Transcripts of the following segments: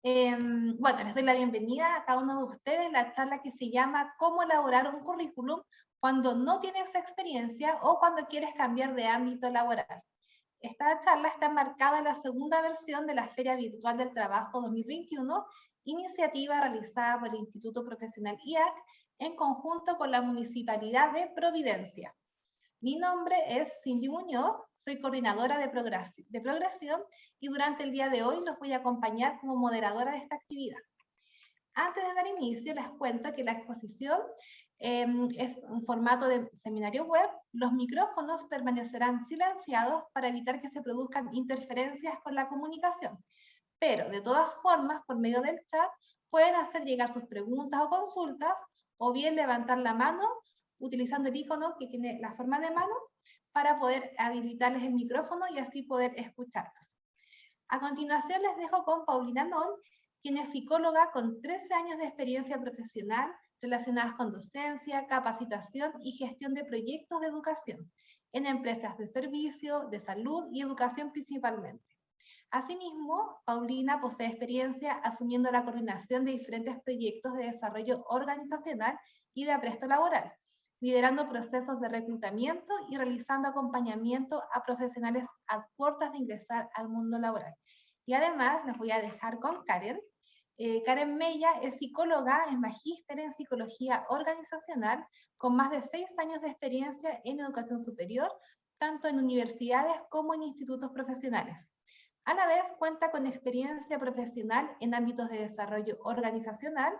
Bueno, les doy la bienvenida a cada uno de ustedes a la charla que se llama ¿Cómo elaborar un currículum cuando no tienes experiencia o cuando quieres cambiar de ámbito laboral? Esta charla está enmarcada en la segunda versión de la Feria Virtual del Trabajo 2021, iniciativa realizada por el Instituto Profesional IAC en conjunto con la Municipalidad de Providencia. Mi nombre es Cindy Muñoz, soy coordinadora de progresión y durante el día de hoy los voy a acompañar como moderadora de esta actividad. Antes de dar inicio, les cuento que la exposición es un formato de seminario web. Los micrófonos permanecerán silenciados para evitar que se produzcan interferencias con la comunicación. Pero, de todas formas, por medio del chat, pueden hacer llegar sus preguntas o consultas, o bien levantar la mano utilizando el icono que tiene la forma de mano para poder habilitarles el micrófono y así poder escucharlos. A continuación les dejo con Paulina Noll, quien es psicóloga con 13 años de experiencia profesional relacionadas con docencia, capacitación y gestión de proyectos de educación en empresas de servicio, de salud y educación principalmente. Asimismo, Paulina posee experiencia asumiendo la coordinación de diferentes proyectos de desarrollo organizacional y de apresto laboral, liderando procesos de reclutamiento y realizando acompañamiento a profesionales a puertas de ingresar al mundo laboral. Y además, les voy a dejar con Karen. Karen Mella es psicóloga, es magíster en psicología organizacional, con más de 6 años de experiencia en educación superior, tanto en universidades como en institutos profesionales. A la vez cuenta con experiencia profesional en ámbitos de desarrollo organizacional,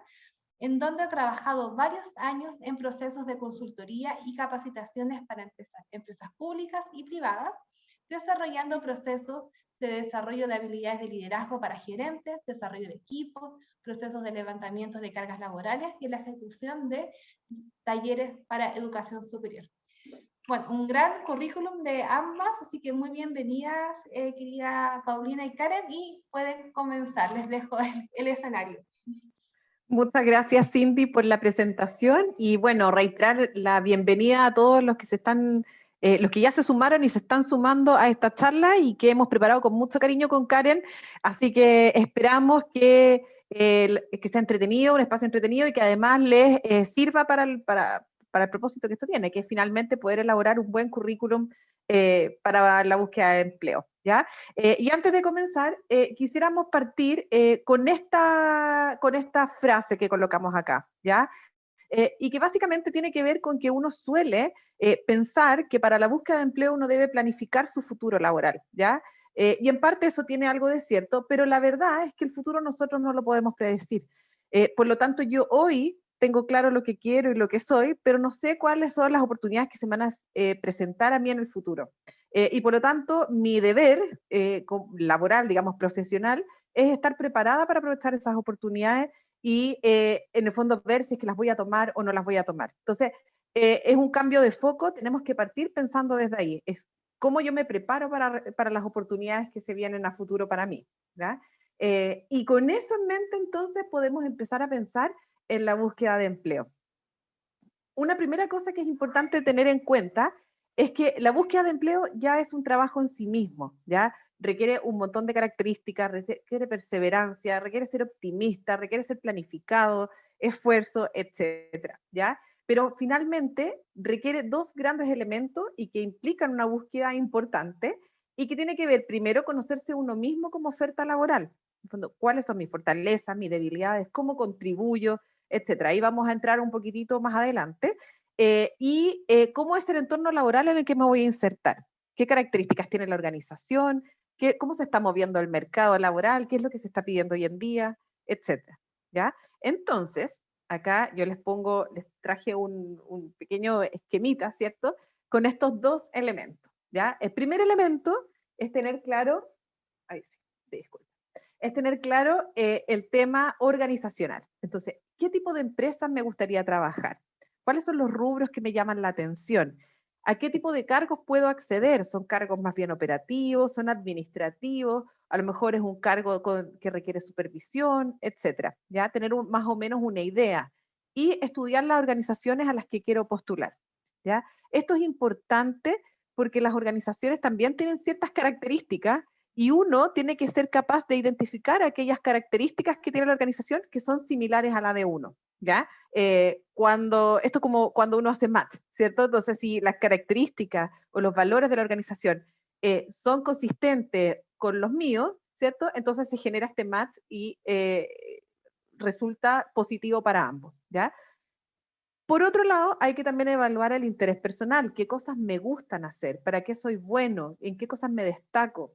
en donde ha trabajado varios años en procesos de consultoría y capacitaciones para empresas públicas y privadas, desarrollando procesos de desarrollo de habilidades de liderazgo para gerentes, desarrollo de equipos, procesos de levantamiento de cargas laborales y en la ejecución de talleres para educación superior. Bueno, un gran currículum de ambas, así que muy bienvenidas, querida Paulina y Karen, y pueden comenzar, les dejo el escenario. Muchas gracias, Cindy, por la presentación y bueno, reiterar la bienvenida a todos los que los que ya se sumaron y se están sumando a esta charla y que hemos preparado con mucho cariño con Karen, así que esperamos que sea entretenido, un espacio entretenido y que además les sirva para el propósito que esto tiene, que es finalmente poder elaborar un buen currículum para la búsqueda de empleo. ¿Ya? Y antes de comenzar, quisiéramos partir con esta frase que colocamos acá, ¿ya? Y que básicamente tiene que ver con que uno suele pensar que para la búsqueda de empleo uno debe planificar su futuro laboral, ¿ya? Y en parte eso tiene algo de cierto, pero la verdad es que el futuro nosotros no lo podemos predecir. Por lo tanto, yo hoy tengo claro lo que quiero y lo que soy, pero no sé cuáles son las oportunidades que se van a presentar a mí en el futuro. Y por lo tanto, mi deber laboral, digamos, profesional, es estar preparada para aprovechar esas oportunidades y en el fondo ver si es que las voy a tomar o no las voy a tomar. Entonces, es un cambio de foco, tenemos que partir pensando desde ahí, es cómo yo me preparo para las oportunidades que se vienen a futuro para mí. ¿Ya? Y con eso en mente, entonces, podemos empezar a pensar en la búsqueda de empleo. Una primera cosa que es importante tener en cuenta es que la búsqueda de empleo ya es un trabajo en sí mismo, ¿ya? Requiere un montón de características, requiere perseverancia, requiere ser optimista, requiere ser planificado, esfuerzo, etcétera, ¿ya? Pero finalmente requiere dos grandes elementos y que implican una búsqueda importante y que tiene que ver primero conocerse uno mismo como oferta laboral. ¿Cuáles son mis fortalezas, mis debilidades? ¿Cómo contribuyo? Etcétera. Ahí vamos a entrar un poquitito más adelante. ¿Cómo es el entorno laboral en el que me voy a insertar? ¿Qué características tiene la organización? ¿Cómo se está moviendo el mercado laboral? ¿Qué es lo que se está pidiendo hoy en día? Etcétera. ¿Ya? Entonces, acá yo les traje un pequeño esquemita, ¿cierto? Con estos dos elementos. ¿Ya? El primer elemento es tener claro, ahí sí, disculpe, es tener claro el tema organizacional. Entonces, ¿qué tipo de empresas me gustaría trabajar? ¿Cuáles son los rubros que me llaman la atención? ¿A qué tipo de cargos puedo acceder? ¿Son cargos más bien operativos? ¿Son administrativos? A lo mejor es un cargo que requiere supervisión, etcétera. Ya tener más o menos una idea y estudiar las organizaciones a las que quiero postular. ¿Ya? Esto es importante porque las organizaciones también tienen ciertas características y uno tiene que ser capaz de identificar aquellas características que tiene la organización que son similares a la de uno, ¿ya? Esto es como cuando uno hace match, ¿cierto? Entonces, si las características o los valores de la organización son consistentes con los míos, ¿cierto? Entonces se genera este match y resulta positivo para ambos, ¿ya? Por otro lado, hay que también evaluar el interés personal, qué cosas me gustan hacer, para qué soy bueno, en qué cosas me destaco.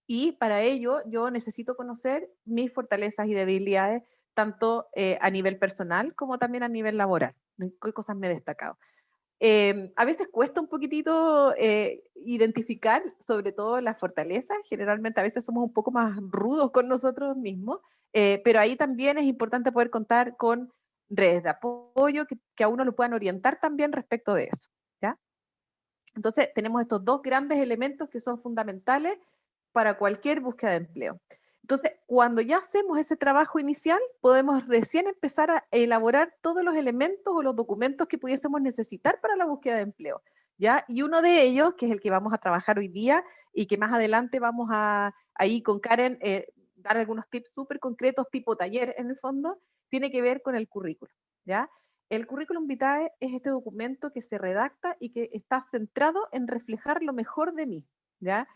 Y para ello yo necesito conocer mis fortalezas y debilidades, tanto a nivel personal como también a nivel laboral, en qué cosas me he destacado. A veces cuesta un poquitito identificar sobre todo las fortalezas, generalmente a veces somos un poco más rudos con nosotros mismos, pero ahí también es importante poder contar con redes de apoyo que a uno lo puedan orientar también respecto de eso, ¿ya? Entonces tenemos estos dos grandes elementos que son fundamentales para cualquier búsqueda de empleo. Entonces, cuando ya hacemos ese trabajo inicial, podemos recién empezar a elaborar todos los elementos o los documentos que pudiésemos necesitar para la búsqueda de empleo, ¿ya? Y uno de ellos, que es el que vamos a trabajar hoy día y que más adelante vamos a, ahí con Karen, dar algunos tips súper concretos, tipo taller en el fondo, tiene que ver con el currículum, ¿ya? El currículum vitae es este documento que se redacta y que está centrado en reflejar lo mejor de mí, ¿ya?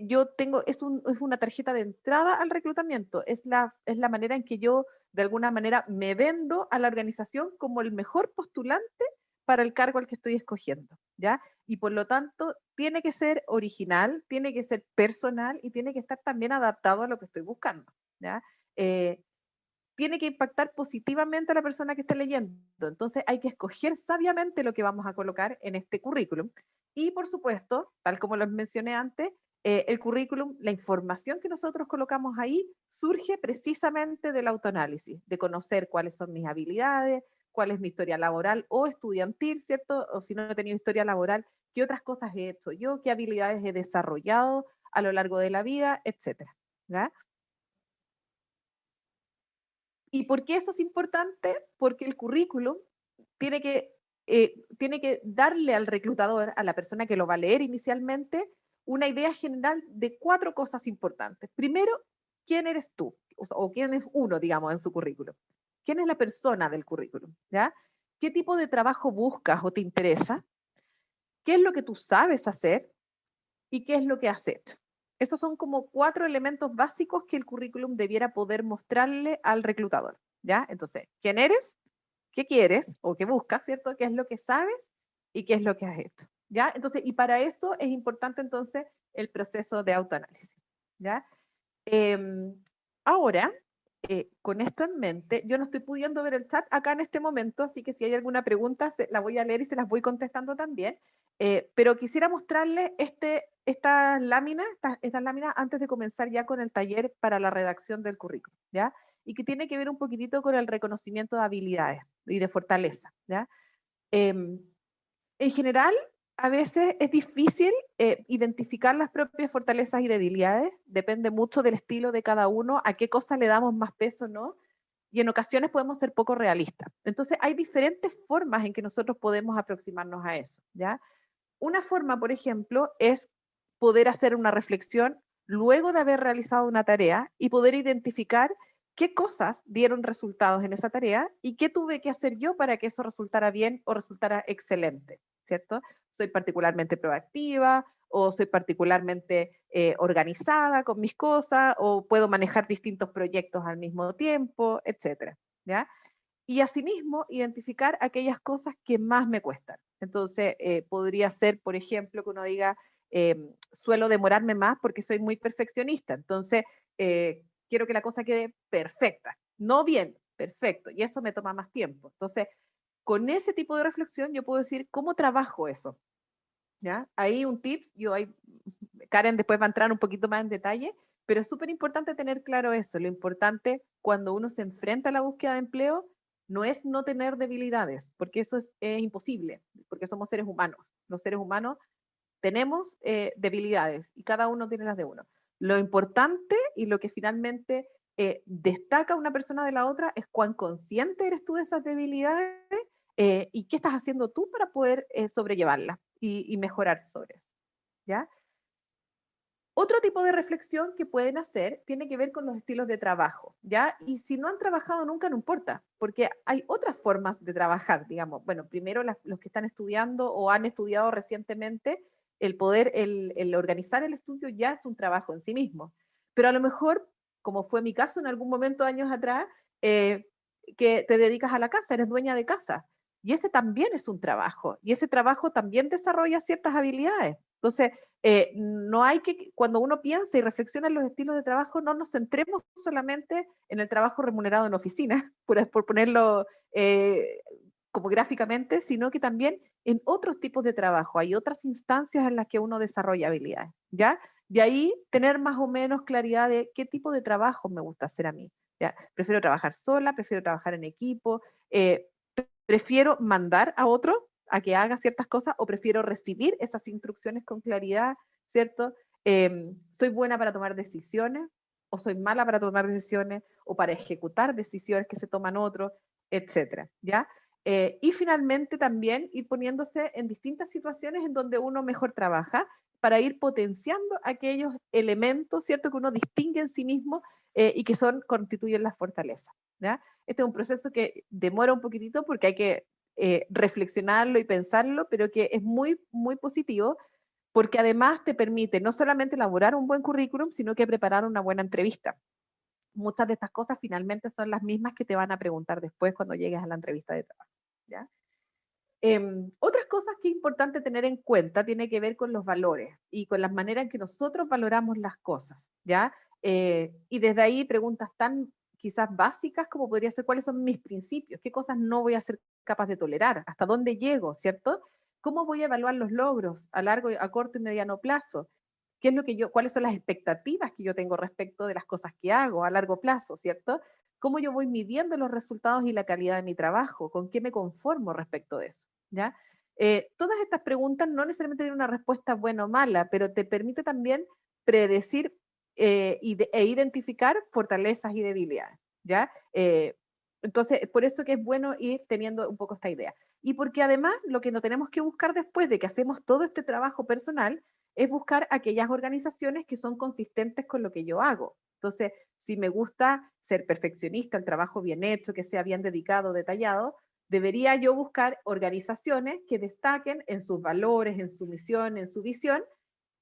Yo tengo, es una tarjeta de entrada al reclutamiento, es la manera en que yo de alguna manera me vendo a la organización como el mejor postulante para el cargo al que estoy escogiendo, ¿ya? Y por lo tanto tiene que ser original, tiene que ser personal y tiene que estar también adaptado a lo que estoy buscando, ¿ya? Tiene que impactar positivamente a la persona que esté leyendo. Entonces hay que escoger sabiamente lo que vamos a colocar en este currículum. Y por supuesto, tal como les mencioné antes, el currículum, la información que nosotros colocamos ahí, surge precisamente del autoanálisis, de conocer cuáles son mis habilidades, cuál es mi historia laboral o estudiantil, ¿cierto? O si no he tenido historia laboral, qué otras cosas he hecho yo, qué habilidades he desarrollado a lo largo de la vida, etcétera, ¿ya? ¿Y por qué eso es importante? Porque el currículum tiene que darle al reclutador, a la persona que lo va a leer inicialmente, una idea general de 4 cosas importantes. Primero, ¿quién eres tú? O quién es uno, digamos, en su currículum. ¿Quién es la persona del currículum? ¿Ya? ¿Qué tipo de trabajo buscas o te interesa? ¿Qué es lo que tú sabes hacer? ¿Y qué es lo que has hecho? Esos son como 4 elementos básicos que el currículum debiera poder mostrarle al reclutador, ¿ya? Entonces, ¿quién eres? ¿Qué quieres o qué buscas, cierto? ¿Qué es lo que sabes y qué es lo que has hecho? ¿Ya? Entonces, y para eso es importante entonces el proceso de autoanálisis, ¿ya? Eh, Ahora, con esto en mente, yo no estoy pudiendo ver el chat acá en este momento, así que si hay alguna pregunta, la voy a leer y se las voy contestando también. Pero quisiera mostrarles estas láminas antes de comenzar ya con el taller para la redacción del currículum, ¿ya? Y que tiene que ver un poquitito con el reconocimiento de habilidades y de fortaleza, ¿ya? Em, en general, a veces es difícil identificar las propias fortalezas y debilidades, depende mucho del estilo de cada uno, a qué cosa le damos más peso, ¿no? Y en ocasiones podemos ser poco realistas. Entonces, hay diferentes formas en que nosotros podemos aproximarnos a eso, ¿ya? Una forma, por ejemplo, es poder hacer una reflexión luego de haber realizado una tarea y poder identificar qué cosas dieron resultados en esa tarea y qué tuve que hacer yo para que eso resultara bien o resultara excelente, ¿cierto? Soy particularmente proactiva o soy particularmente organizada con mis cosas o puedo manejar distintos proyectos al mismo tiempo, etcétera, ¿ya? Y asimismo identificar aquellas cosas que más me cuestan. Entonces, podría ser, por ejemplo, que uno diga, suelo demorarme más porque soy muy perfeccionista, entonces quiero que la cosa quede perfecta, no bien, perfecto, y eso me toma más tiempo. Entonces, con ese tipo de reflexión yo puedo decir, ¿cómo trabajo eso? ¿Ya? Ahí un tips, Karen después va a entrar un poquito más en detalle, pero es súper importante tener claro eso. Lo importante cuando uno se enfrenta a la búsqueda de empleo no es no tener debilidades, porque eso es imposible, porque somos seres humanos. Los seres humanos tenemos debilidades y cada uno tiene las de uno. Lo importante y lo que finalmente destaca una persona de la otra es cuán consciente eres tú de esas debilidades y qué estás haciendo tú para poder sobrellevarlas y mejorar sobre eso. ¿Ya? Otro tipo de reflexión que pueden hacer tiene que ver con los estilos de trabajo, ¿ya? Y si no han trabajado nunca, no importa, porque hay otras formas de trabajar, digamos. Bueno, primero los que están estudiando o han estudiado recientemente, el poder, el organizar el estudio ya es un trabajo en sí mismo. Pero a lo mejor, como fue mi caso en algún momento años atrás, que te dedicas a la casa, eres dueña de casa. Y ese también es un trabajo, y ese trabajo también desarrolla ciertas habilidades. Entonces, no hay que, cuando uno piensa y reflexiona en los estilos de trabajo, no nos centremos solamente en el trabajo remunerado en oficina, por ponerlo como gráficamente, sino que también en otros tipos de trabajo. Hay otras instancias en las que uno desarrolla habilidades, ¿ya? De ahí tener más o menos claridad de qué tipo de trabajo me gusta hacer a mí. ¿Ya? Prefiero trabajar sola, prefiero trabajar en equipo, prefiero mandar a otro a que haga ciertas cosas o prefiero recibir esas instrucciones con claridad, ¿cierto? Soy buena para tomar decisiones o soy mala para tomar decisiones o para ejecutar decisiones que se toman otros, etcétera, ¿ya? Y finalmente también ir poniéndose en distintas situaciones en donde uno mejor trabaja para ir potenciando aquellos elementos, ¿cierto? Que uno distingue en sí mismo y que constituyen las fortalezas, ¿ya? Este es un proceso que demora un poquitito porque hay que reflexionarlo y pensarlo, pero que es muy, muy positivo porque además te permite no solamente elaborar un buen currículum, sino que preparar una buena entrevista. Muchas de estas cosas finalmente son las mismas que te van a preguntar después cuando llegues a la entrevista de trabajo, ¿ya? Otras cosas que es importante tener en cuenta tiene que ver con los valores y con las maneras en que nosotros valoramos las cosas, ¿ya? Y desde ahí preguntas tan quizás básicas como podría ser cuáles son mis principios, qué cosas no voy a ser capaz de tolerar, hasta dónde llego, ¿cierto? ¿Cómo voy a evaluar los logros a largo, a corto y mediano plazo? ¿Qué es lo que cuáles son las expectativas que yo tengo respecto de las cosas que hago a largo plazo, ¿cierto? ¿Cómo yo voy midiendo los resultados y la calidad de mi trabajo? ¿Con qué me conformo respecto de eso? ¿Ya? Todas estas preguntas no necesariamente tienen una respuesta buena o mala, pero te permite también predecir e identificar fortalezas y debilidades, ¿ya? Entonces, por eso que es bueno ir teniendo un poco esta idea. Y porque además lo que no tenemos que buscar después de que hacemos todo este trabajo personal es buscar aquellas organizaciones que son consistentes con lo que yo hago. Entonces, si me gusta ser perfeccionista, el trabajo bien hecho, que sea bien dedicado, detallado, debería yo buscar organizaciones que destaquen en sus valores, en su misión, en su visión,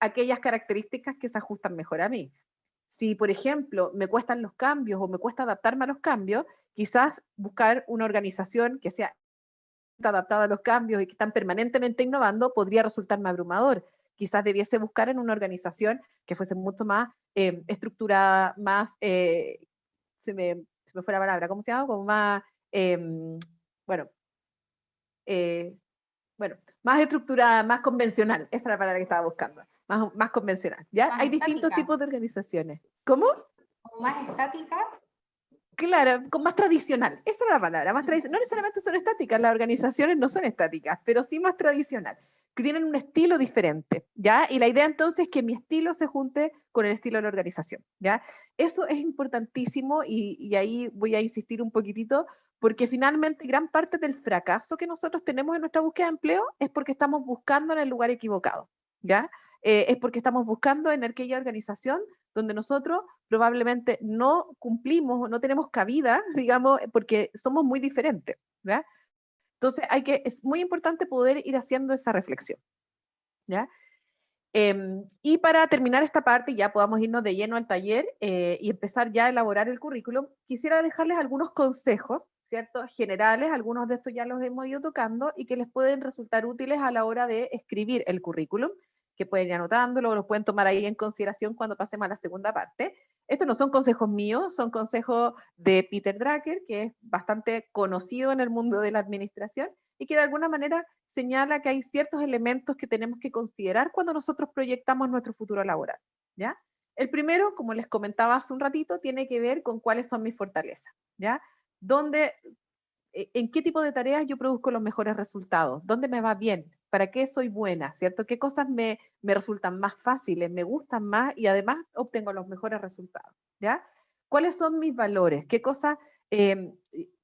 aquellas características que se ajustan mejor a mí. Si, por ejemplo, me cuestan los cambios o me cuesta adaptarme a los cambios, quizás buscar una organización que sea adaptada a los cambios y que están permanentemente innovando podría resultarme abrumador. Quizás debiese buscar en una organización que fuese mucho más estructurada, más, se me fue la palabra, ¿cómo se llama? Como más, bueno, eh, bueno, más estructurada, más convencional, esa es la palabra que estaba buscando, más convencional, ¿ya? Más Hay distintos estática. tipos de organizaciones. ¿Cómo? O más estática. Claro, con más tradicional, esa es la palabra, más tradicional. No necesariamente son estáticas, las organizaciones no son estáticas, pero sí más tradicional, que tienen un estilo diferente, ¿ya? Y la idea entonces es que mi estilo se junte con el estilo de la organización, ¿ya? Eso es importantísimo y ahí voy a insistir un poquitito, porque finalmente gran parte del fracaso que nosotros tenemos en nuestra búsqueda de empleo es porque estamos buscando en el lugar equivocado, ¿ya? Es porque estamos buscando en aquella organización donde nosotros probablemente no cumplimos o no tenemos cabida, digamos, porque somos muy diferentes, ¿ya? Entonces es muy importante poder ir haciendo esa reflexión, ¿ya? Y para terminar esta parte, ya podamos irnos de lleno al taller y empezar ya a elaborar el currículum, quisiera dejarles algunos consejos, ¿cierto? Generales, algunos de estos ya los hemos ido tocando y que les pueden resultar útiles a la hora de escribir el currículum, que pueden ir anotándolo o los pueden tomar ahí en consideración cuando pasemos a la segunda parte. Estos no son consejos míos, son consejos de Peter Drucker, que es bastante conocido en el mundo de la administración y que de alguna manera señala que hay ciertos elementos que tenemos que considerar cuando nosotros proyectamos nuestro futuro laboral, ¿ya? El primero, como les comentaba hace un ratito, tiene que ver con cuáles son mis fortalezas, ¿ya? ¿En qué tipo de tareas yo produzco los mejores resultados? ¿Dónde me va bien? ¿Para qué soy buena? ¿Cierto? ¿Qué cosas me resultan más fáciles, me gustan más y además obtengo los mejores resultados? ¿Ya? ¿Cuáles son mis valores? ¿Qué cosas,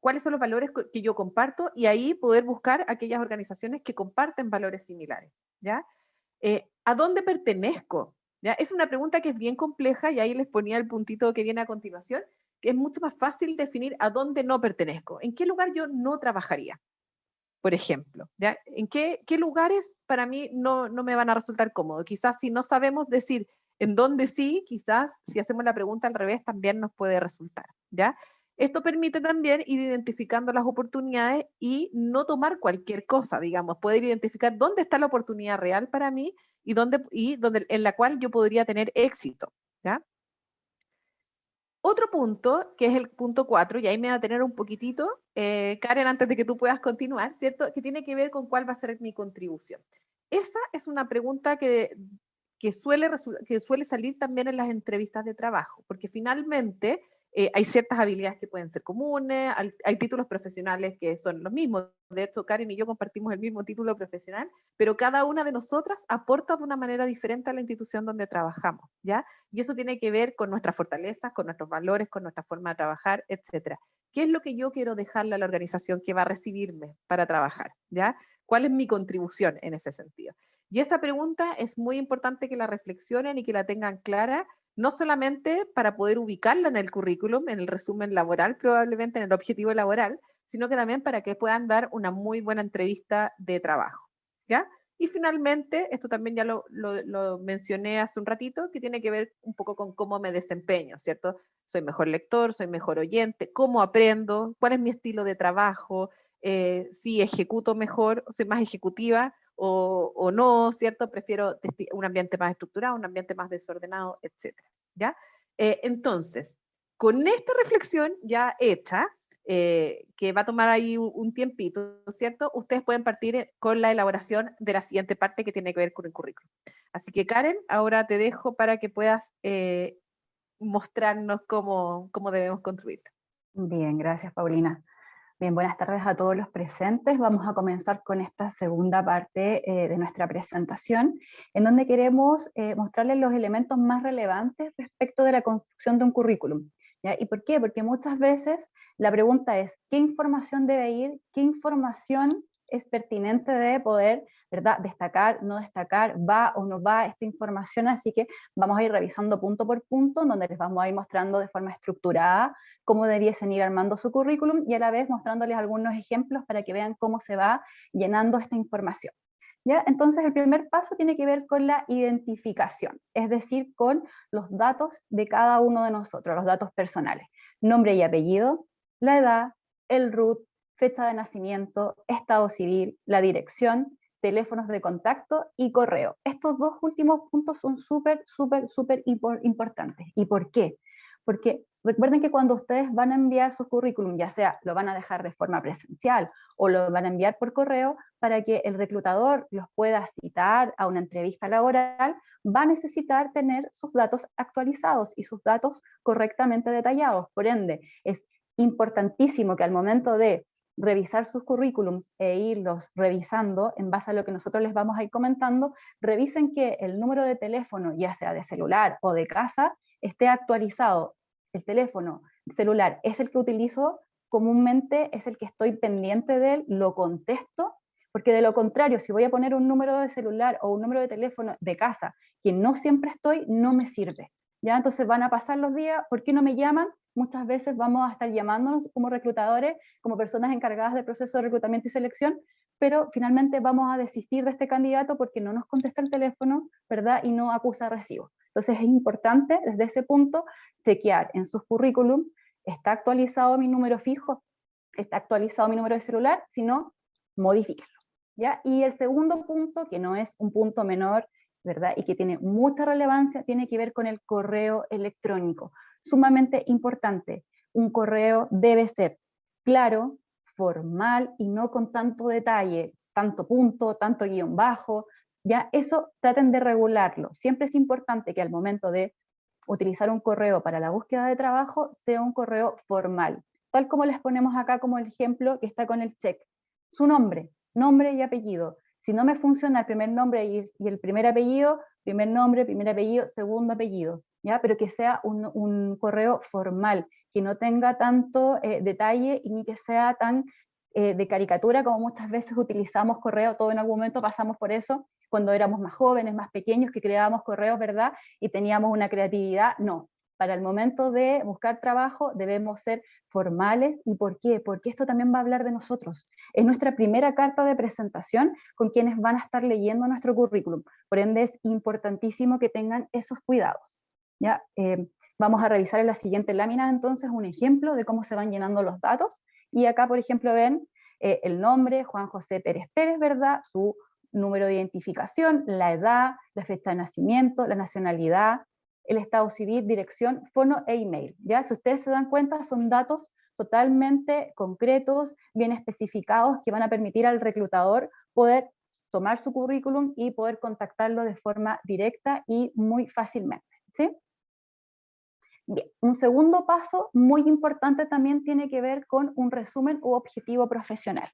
cuáles son los valores que yo comparto? Y ahí poder buscar aquellas organizaciones que comparten valores similares. ¿Ya? ¿A dónde pertenezco? ¿Ya? Es una pregunta que es bien compleja y ahí les ponía el puntito que viene a continuación, que es mucho más fácil definir a dónde no pertenezco, en qué lugar yo no trabajaría, por ejemplo. ¿Ya? ¿En qué lugares para mí no me van a resultar cómodos? Quizás si no sabemos decir en dónde sí, quizás si hacemos la pregunta al revés también nos puede resultar. ¿Ya? Esto permite también ir identificando las oportunidades y no tomar cualquier cosa, digamos, poder identificar dónde está la oportunidad real para mí y dónde en la cual yo podría tener éxito. ¿Ya? Otro punto, que es el punto 4, y ahí me va a tener un poquitito, Karen, antes de que tú puedas continuar, ¿cierto? Que tiene que ver con cuál va a ser mi contribución. Esa es una pregunta que suele salir también en las entrevistas de trabajo, porque finalmente hay ciertas habilidades que pueden ser comunes, hay títulos profesionales que son los mismos. De hecho, Karen y yo compartimos el mismo título profesional, pero cada una de nosotras aporta de una manera diferente a la institución donde trabajamos, ¿ya? Y eso tiene que ver con nuestras fortalezas, con nuestros valores, con nuestra forma de trabajar, etcétera. ¿Qué es lo que yo quiero dejarle a la organización que va a recibirme para trabajar? ¿Ya? ¿Cuál es mi contribución en ese sentido? Y esa pregunta es muy importante que la reflexionen y que la tengan clara, no solamente para poder ubicarla en el currículum, en el resumen laboral, probablemente en el objetivo laboral, sino que también para que puedan dar una muy buena entrevista de trabajo. ¿Ya? Y finalmente, esto también ya lo mencioné hace un ratito, que tiene que ver un poco con cómo me desempeño, ¿cierto? Soy mejor lector, soy mejor oyente, cómo aprendo, cuál es mi estilo de trabajo, si ejecuto mejor, soy más ejecutiva o no, ¿cierto? Prefiero un ambiente más estructurado, un ambiente más desordenado, etcétera, ¿ya? Entonces, con esta reflexión ya hecha, que va a tomar ahí un tiempito, ¿cierto? Ustedes pueden partir con la elaboración de la siguiente parte que tiene que ver con el currículum. Así que Karen, ahora te dejo para que puedas mostrarnos cómo debemos construirlo. Bien, gracias Paulina. Bien, buenas tardes a todos los presentes. Vamos a comenzar con esta segunda parte de nuestra presentación, en donde queremos mostrarles los elementos más relevantes respecto de la construcción de un currículum. ¿Ya? ¿Y por qué? Porque muchas veces la pregunta es, ¿qué información debe ir? ¿Qué información es pertinente de poder, ¿verdad?, destacar, no destacar, va o no va esta información? Así que vamos a ir revisando punto por punto, donde les vamos a ir mostrando de forma estructurada cómo debiesen ir armando su currículum y a la vez mostrándoles algunos ejemplos para que vean cómo se va llenando esta información. ¿Ya? Entonces el primer paso tiene que ver con la identificación, es decir, con los datos de cada uno de nosotros, los datos personales. Nombre y apellido, la edad, el RUT, fecha de nacimiento, estado civil, la dirección, teléfonos de contacto y correo. Estos dos últimos puntos son súper importantes. ¿Y por qué? Porque recuerden que cuando ustedes van a enviar su currículum, ya sea lo van a dejar de forma presencial o lo van a enviar por correo, para que el reclutador los pueda citar a una entrevista laboral, va a necesitar tener sus datos actualizados y sus datos correctamente detallados. Por ende, es importantísimo que al momento de revisar sus currículums e irlos revisando en base a lo que nosotros les vamos a ir comentando, revisen que el número de teléfono, ya sea de celular o de casa, esté actualizado. El teléfono celular es el que utilizo comúnmente, es el que estoy pendiente de él, lo contesto, porque de lo contrario, si voy a poner un número de celular o un número de teléfono de casa que no siempre estoy, no me sirve. ¿Ya? Entonces van a pasar los días, ¿por qué no me llaman? Muchas veces vamos a estar llamándonos como reclutadores, como personas encargadas del proceso de reclutamiento y selección, pero finalmente vamos a desistir de este candidato porque no nos contesta el teléfono, ¿verdad? Y no acusa recibo. Entonces es importante desde ese punto chequear en sus currículum, ¿está actualizado mi número fijo? ¿Está actualizado mi número de celular? Si no, modifíquenlo. ¿Ya? Y el segundo punto, que no es un punto menor, ¿verdad? Y que tiene mucha relevancia, tiene que ver con el correo electrónico. Sumamente importante. Un correo debe ser claro, formal y no con tanto detalle, tanto punto, tanto guión bajo. Ya, eso traten de regularlo. Siempre es importante que al momento de utilizar un correo para la búsqueda de trabajo sea un correo formal, tal como les ponemos acá como el ejemplo que está con el check. Su nombre, nombre y apellido. Si no me funciona el primer nombre y el primer apellido, primer nombre, primer apellido, segundo apellido, ¿ya? Pero que sea un correo formal, que no tenga tanto detalle y ni que sea tan de caricatura, como muchas veces utilizamos correo, todo en algún momento pasamos por eso, cuando éramos más jóvenes, más pequeños, que creábamos correos, ¿verdad? Y teníamos una creatividad. No, para el momento de buscar trabajo debemos ser formales. ¿Y por qué? Porque esto también va a hablar de nosotros. Es nuestra primera carta de presentación con quienes van a estar leyendo nuestro currículum. Por ende es importantísimo que tengan esos cuidados. ¿Ya? Vamos a revisar en la siguiente lámina entonces un ejemplo de cómo se van llenando los datos. Y acá, por ejemplo, ven el nombre, Juan José Pérez Pérez, ¿verdad? Su número de identificación, la edad, la fecha de nacimiento, la nacionalidad, el estado civil, dirección, fono e email. ¿Ya? Si ustedes se dan cuenta, son datos totalmente concretos, bien especificados, que van a permitir al reclutador poder tomar su currículum y poder contactarlo de forma directa y muy fácilmente. ¿Sí? Bien, un segundo paso muy importante también tiene que ver con un resumen u objetivo profesional.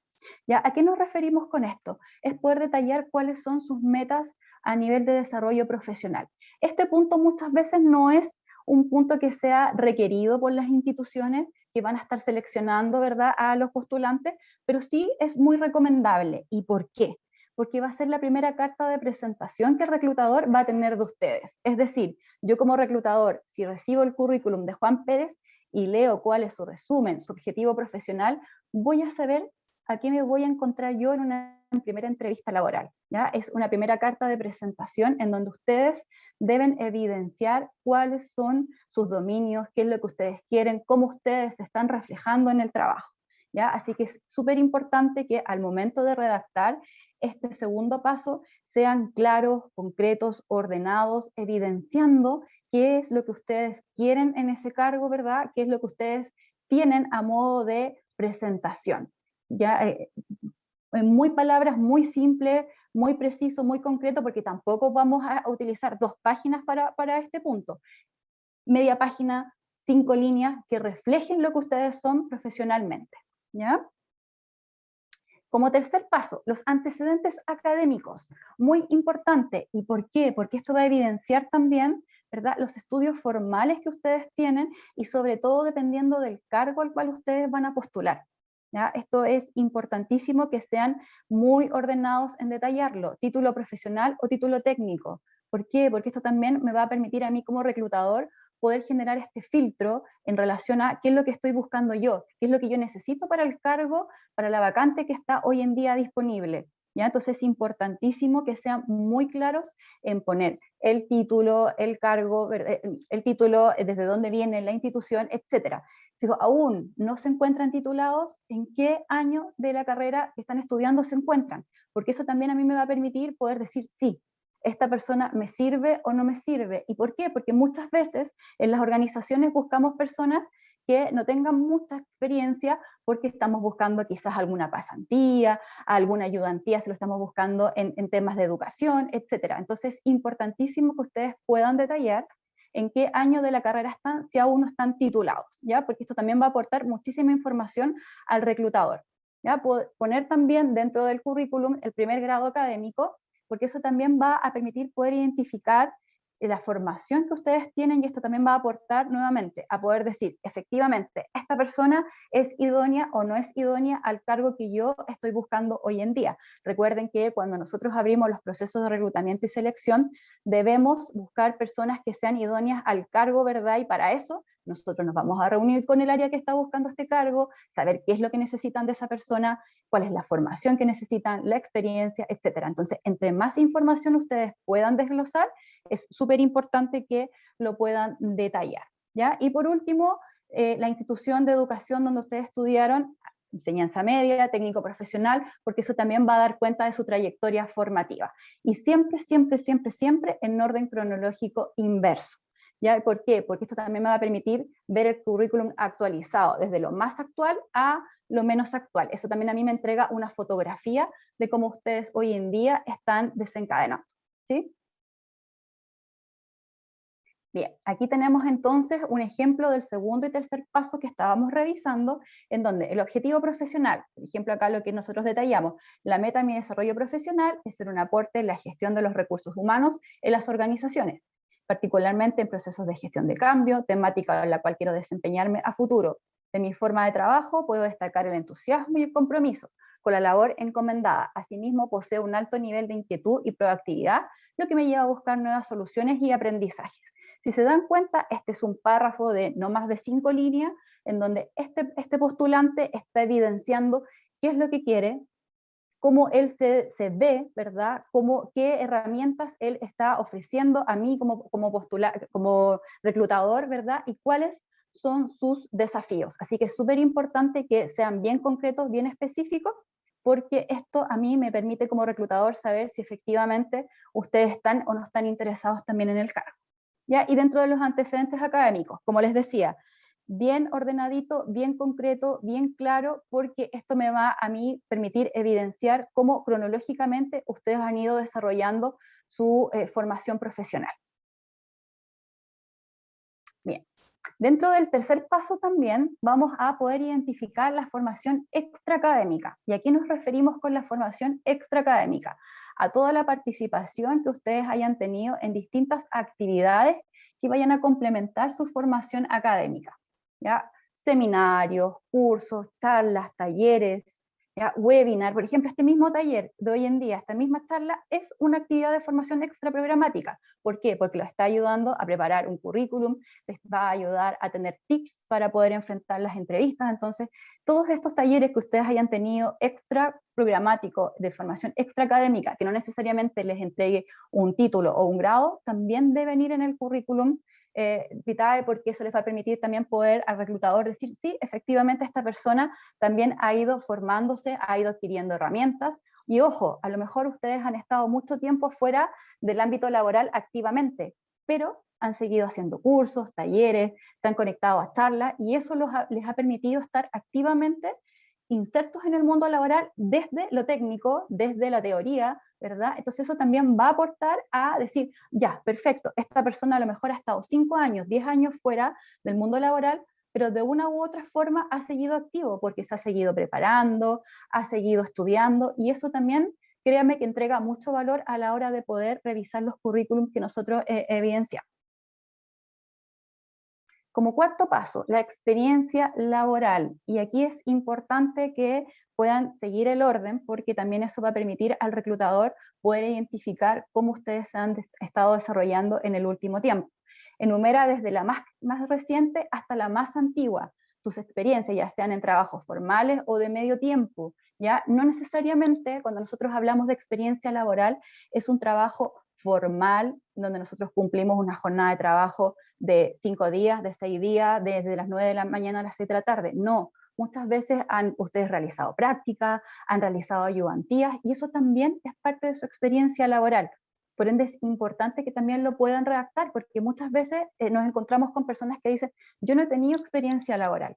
¿Ya? ¿A qué nos referimos con esto? Es poder detallar cuáles son sus metas a nivel de desarrollo profesional. Este punto muchas veces no es un punto que sea requerido por las instituciones que van a estar seleccionando, ¿verdad?, a los postulantes, pero sí es muy recomendable. ¿Y por qué? Porque va a ser la primera carta de presentación que el reclutador va a tener de ustedes. Es decir, yo como reclutador, si recibo el currículum de Juan Pérez y leo cuál es su resumen, su objetivo profesional, voy a saber a qué me voy a encontrar yo en una primera entrevista laboral. ¿Ya? Es una primera carta de presentación en donde ustedes deben evidenciar cuáles son sus dominios, qué es lo que ustedes quieren, cómo ustedes se están reflejando en el trabajo. ¿Ya? Así que es súper importante que al momento de redactar este segundo paso sean claros, concretos, ordenados, evidenciando qué es lo que ustedes quieren en ese cargo, ¿verdad? Qué es lo que ustedes tienen a modo de presentación. Ya, en muy palabras muy simples, muy preciso, muy concreto, porque tampoco vamos a utilizar 2 páginas para este punto. Media página, 5 líneas que reflejen lo que ustedes son profesionalmente. ¿Ya? Como tercer paso, los antecedentes académicos, muy importante. ¿Y por qué? Porque esto va a evidenciar también, ¿verdad?, los estudios formales que ustedes tienen y sobre todo dependiendo del cargo al cual ustedes van a postular. ¿Ya? Esto es importantísimo que sean muy ordenados en detallarlo, título profesional o título técnico. ¿Por qué? Porque esto también me va a permitir a mí como reclutador poder generar este filtro en relación a qué es lo que estoy buscando yo, qué es lo que yo necesito para el cargo, para la vacante que está hoy en día disponible. ¿Ya? Entonces es importantísimo que sean muy claros en poner el título, el cargo, el título, desde dónde viene la institución, etc. Si aún no se encuentran titulados, ¿en qué año de la carrera que están estudiando se encuentran? Porque eso también a mí me va a permitir poder decir, sí, esta persona me sirve o no me sirve. ¿Y por qué? Porque muchas veces en las organizaciones buscamos personas que no tengan mucha experiencia porque estamos buscando quizás alguna pasantía, alguna ayudantía, si lo estamos buscando en temas de educación, etc. Entonces es importantísimo que ustedes puedan detallar en qué año de la carrera están, si aún no están titulados, ¿ya? Porque esto también va a aportar muchísima información al reclutador. ¿Ya? Poner también dentro del currículum el primer grado académico, porque eso también va a permitir poder identificar la formación que ustedes tienen y esto también va a aportar nuevamente a poder decir, efectivamente, esta persona es idónea o no es idónea al cargo que yo estoy buscando hoy en día. Recuerden que cuando nosotros abrimos los procesos de reclutamiento y selección, debemos buscar personas que sean idóneas al cargo, ¿verdad? Y para eso nosotros nos vamos a reunir con el área que está buscando este cargo, saber qué es lo que necesitan de esa persona, cuál es la formación que necesitan, la experiencia, etc. Entonces, entre más información ustedes puedan desglosar, es súper importante que lo puedan detallar. ¿Ya? Y por último, la institución de educación donde ustedes estudiaron, enseñanza media, técnico profesional, porque eso también va a dar cuenta de su trayectoria formativa. Y siempre, siempre, siempre, siempre en orden cronológico inverso. ¿Ya? ¿Por qué? Porque esto también me va a permitir ver el currículum actualizado, desde lo más actual a lo menos actual. Eso también a mí me entrega una fotografía de cómo ustedes hoy en día están desencadenando. ¿Sí? Bien, aquí tenemos entonces un ejemplo del segundo y tercer paso que estábamos revisando, en donde el objetivo profesional, por ejemplo acá lo que nosotros detallamos, la meta de mi desarrollo profesional es ser un aporte en la gestión de los recursos humanos en las organizaciones, particularmente en procesos de gestión de cambio, temática en la cual quiero desempeñarme a futuro. De mi forma de trabajo puedo destacar el entusiasmo y el compromiso con la labor encomendada. Asimismo, poseo un alto nivel de inquietud y proactividad, lo que me lleva a buscar nuevas soluciones y aprendizajes. Si se dan cuenta, este es un párrafo de no más de 5 líneas, en donde este postulante está evidenciando qué es lo que quiere, cómo él se ve, ¿verdad? Qué herramientas él está ofreciendo a mí como reclutador, ¿verdad? Y cuáles son sus desafíos. Así que es súper importante que sean bien concretos, bien específicos, porque esto a mí me permite como reclutador saber si efectivamente ustedes están o no están interesados también en el cargo. ¿Ya? Y dentro de los antecedentes académicos, como les decía, bien ordenadito, bien concreto, bien claro, porque esto me va a mí permitir evidenciar cómo cronológicamente ustedes han ido desarrollando su formación profesional. Bien, dentro del tercer paso también vamos a poder identificar la formación extraacadémica. ¿Y a qué nos referimos con la formación extraacadémica? A toda la participación que ustedes hayan tenido en distintas actividades que vayan a complementar su formación académica. ¿Ya? Seminarios, cursos, charlas, talleres, ¿ya? Webinar, por ejemplo, este mismo taller de hoy en día, esta misma charla, es una actividad de formación extraprogramática. ¿Por qué? Porque lo está ayudando a preparar un currículum, les va a ayudar a tener tips para poder enfrentar las entrevistas. Entonces, todos estos talleres que ustedes hayan tenido extra programático de formación extra académica, que no necesariamente les entregue un título o un grado, también deben ir en el currículum vitae, porque eso les va a permitir también poder al reclutador decir, sí, efectivamente esta persona también ha ido formándose, ha ido adquiriendo herramientas, y ojo, a lo mejor ustedes han estado mucho tiempo fuera del ámbito laboral activamente, pero han seguido haciendo cursos, talleres, están conectados a charlas, y eso les ha permitido estar activamente insertos en el mundo laboral desde lo técnico, desde la teoría, ¿verdad? Entonces eso también va a aportar a decir, ya, perfecto, esta persona a lo mejor ha estado 5 años, 10 años fuera del mundo laboral, pero de una u otra forma ha seguido activo, porque se ha seguido preparando, ha seguido estudiando, y eso también, créanme que entrega mucho valor a la hora de poder revisar los currículums que nosotros evidenciamos. Como cuarto paso, la experiencia laboral. Y aquí es importante que puedan seguir el orden, porque también eso va a permitir al reclutador poder identificar cómo ustedes se han estado desarrollando en el último tiempo. Enumera desde la más reciente hasta la más antigua tus experiencias, ya sean en trabajos formales o de medio tiempo. ¿Ya? No necesariamente cuando nosotros hablamos de experiencia laboral es un trabajo formal, donde nosotros cumplimos una jornada de trabajo de 5 días, de 6 días, desde las 9 de la mañana a las 7 de la tarde. No, muchas veces han ustedes realizado prácticas, han realizado ayudantías, y eso también es parte de su experiencia laboral. Por ende es importante que también lo puedan redactar, porque muchas veces nos encontramos con personas que dicen, yo no he tenido experiencia laboral,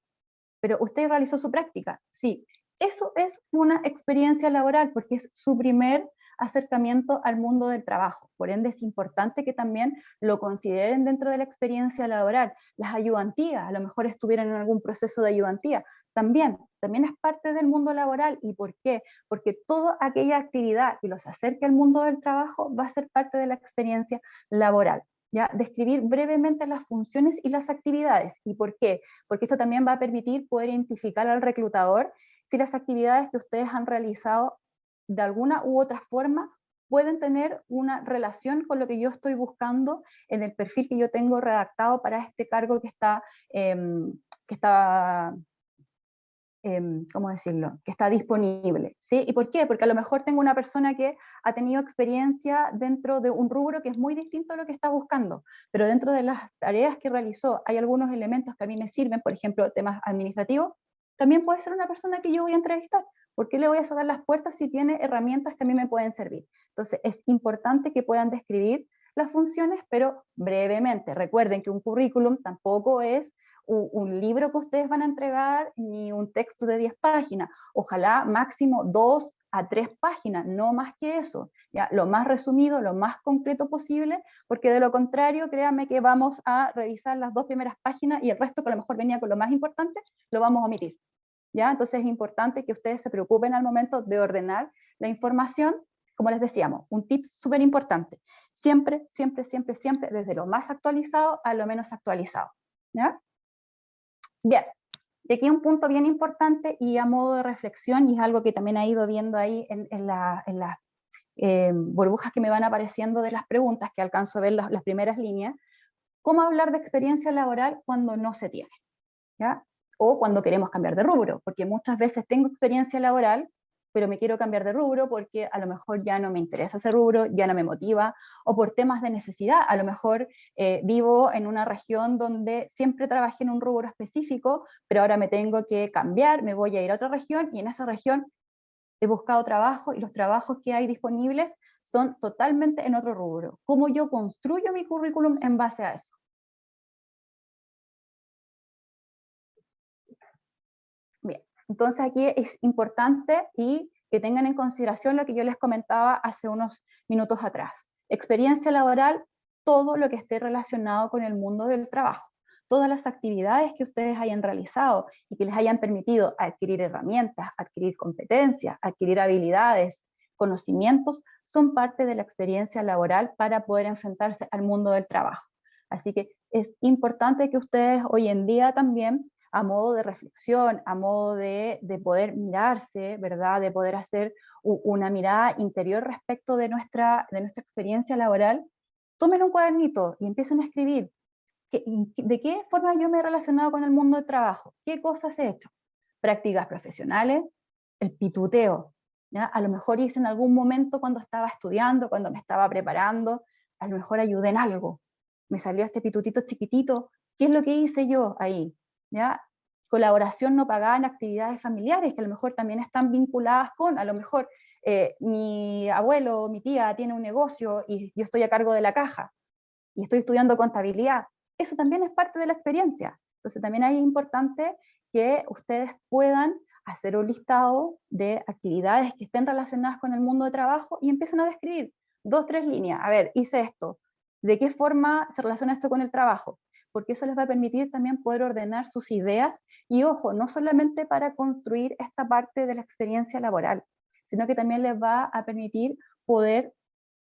pero usted realizó su práctica. Sí, eso es una experiencia laboral, porque es su primer acercamiento al mundo del trabajo. Por ende es importante que también lo consideren dentro de la experiencia laboral. Las ayudantías, a lo mejor estuvieran en algún proceso de ayudantía, también es parte del mundo laboral. ¿Y por qué? Porque toda aquella actividad que los acerque al mundo del trabajo va a ser parte de la experiencia laboral. ¿Ya? Describir brevemente las funciones y las actividades. ¿Y por qué? Porque esto también va a permitir poder identificar al reclutador si las actividades que ustedes han realizado de alguna u otra forma pueden tener una relación con lo que yo estoy buscando en el perfil que yo tengo redactado para este cargo que está ¿cómo decirlo? Que está disponible, ¿sí? ¿Y por qué? Porque a lo mejor tengo una persona que ha tenido experiencia dentro de un rubro que es muy distinto a lo que está buscando, pero dentro de las tareas que realizó hay algunos elementos que a mí me sirven, por ejemplo, temas administrativos, también puede ser una persona que yo voy a entrevistar. ¿Por qué le voy a cerrar las puertas si tiene herramientas que a mí me pueden servir? Entonces es importante que puedan describir las funciones, pero brevemente. Recuerden que un currículum tampoco es un libro que ustedes van a entregar, ni un texto de 10 páginas, ojalá máximo 2 a 3 páginas, no más que eso, ¿ya? Lo más resumido, lo más concreto posible, porque de lo contrario, créanme que vamos a revisar las 2 primeras páginas y el resto, que a lo mejor venía con lo más importante, lo vamos a omitir, ¿ya? Entonces es importante que ustedes se preocupen al momento de ordenar la información. Como les decíamos, un tip súper importante, siempre, siempre, siempre, siempre, desde lo más actualizado a lo menos actualizado, ¿ya? Bien, Y aquí un punto bien importante y a modo de reflexión, y es algo que también he ido viendo ahí en las burbujas que me van apareciendo de las preguntas, que alcanzo a ver las primeras líneas, ¿cómo hablar de experiencia laboral cuando no se tiene? ¿Ya? O cuando queremos cambiar de rubro, porque muchas veces tengo experiencia laboral, pero me quiero cambiar de rubro porque a lo mejor ya no me interesa ese rubro, ya no me motiva, o por temas de necesidad. A lo mejor vivo en una región donde siempre trabajé en un rubro específico, pero ahora me tengo que cambiar, me voy a ir a otra región, y en esa región he buscado trabajo, y los trabajos que hay disponibles son totalmente en otro rubro. ¿Cómo yo construyo mi currículum en base a eso? Bien, entonces aquí es importante y que tengan en consideración lo que yo les comentaba hace unos minutos atrás. Experiencia laboral, todo lo que esté relacionado con el mundo del trabajo. Todas las actividades que ustedes hayan realizado y que les hayan permitido adquirir herramientas, adquirir competencias, adquirir habilidades, conocimientos, son parte de la experiencia laboral para poder enfrentarse al mundo del trabajo. Así que es importante que ustedes hoy en día también, a modo de reflexión, a modo de poder mirarse, ¿verdad? De poder hacer una mirada interior respecto de nuestra experiencia laboral, tomen un cuadernito y empiecen a escribir de qué forma yo me he relacionado con el mundo del trabajo, qué cosas he hecho, prácticas profesionales, el pituteo, ¿ya? A lo mejor hice en algún momento cuando estaba estudiando, cuando me estaba preparando, a lo mejor ayudé en algo, me salió este pitutito chiquitito, ¿qué es lo que hice yo ahí? ¿Ya? Colaboración no pagada en actividades familiares, que a lo mejor también están vinculadas con, a lo mejor mi abuelo o mi tía tiene un negocio y yo estoy a cargo de la caja, y estoy estudiando contabilidad. Eso también es parte de la experiencia. Entonces también es importante que ustedes puedan hacer un listado de actividades que estén relacionadas con el mundo de trabajo y empiecen a describir 2, 3 líneas. A ver, hice esto. ¿De qué forma se relaciona esto con el trabajo? Porque eso les va a permitir también poder ordenar sus ideas y, ojo, no solamente para construir esta parte de la experiencia laboral, sino que también les va a permitir poder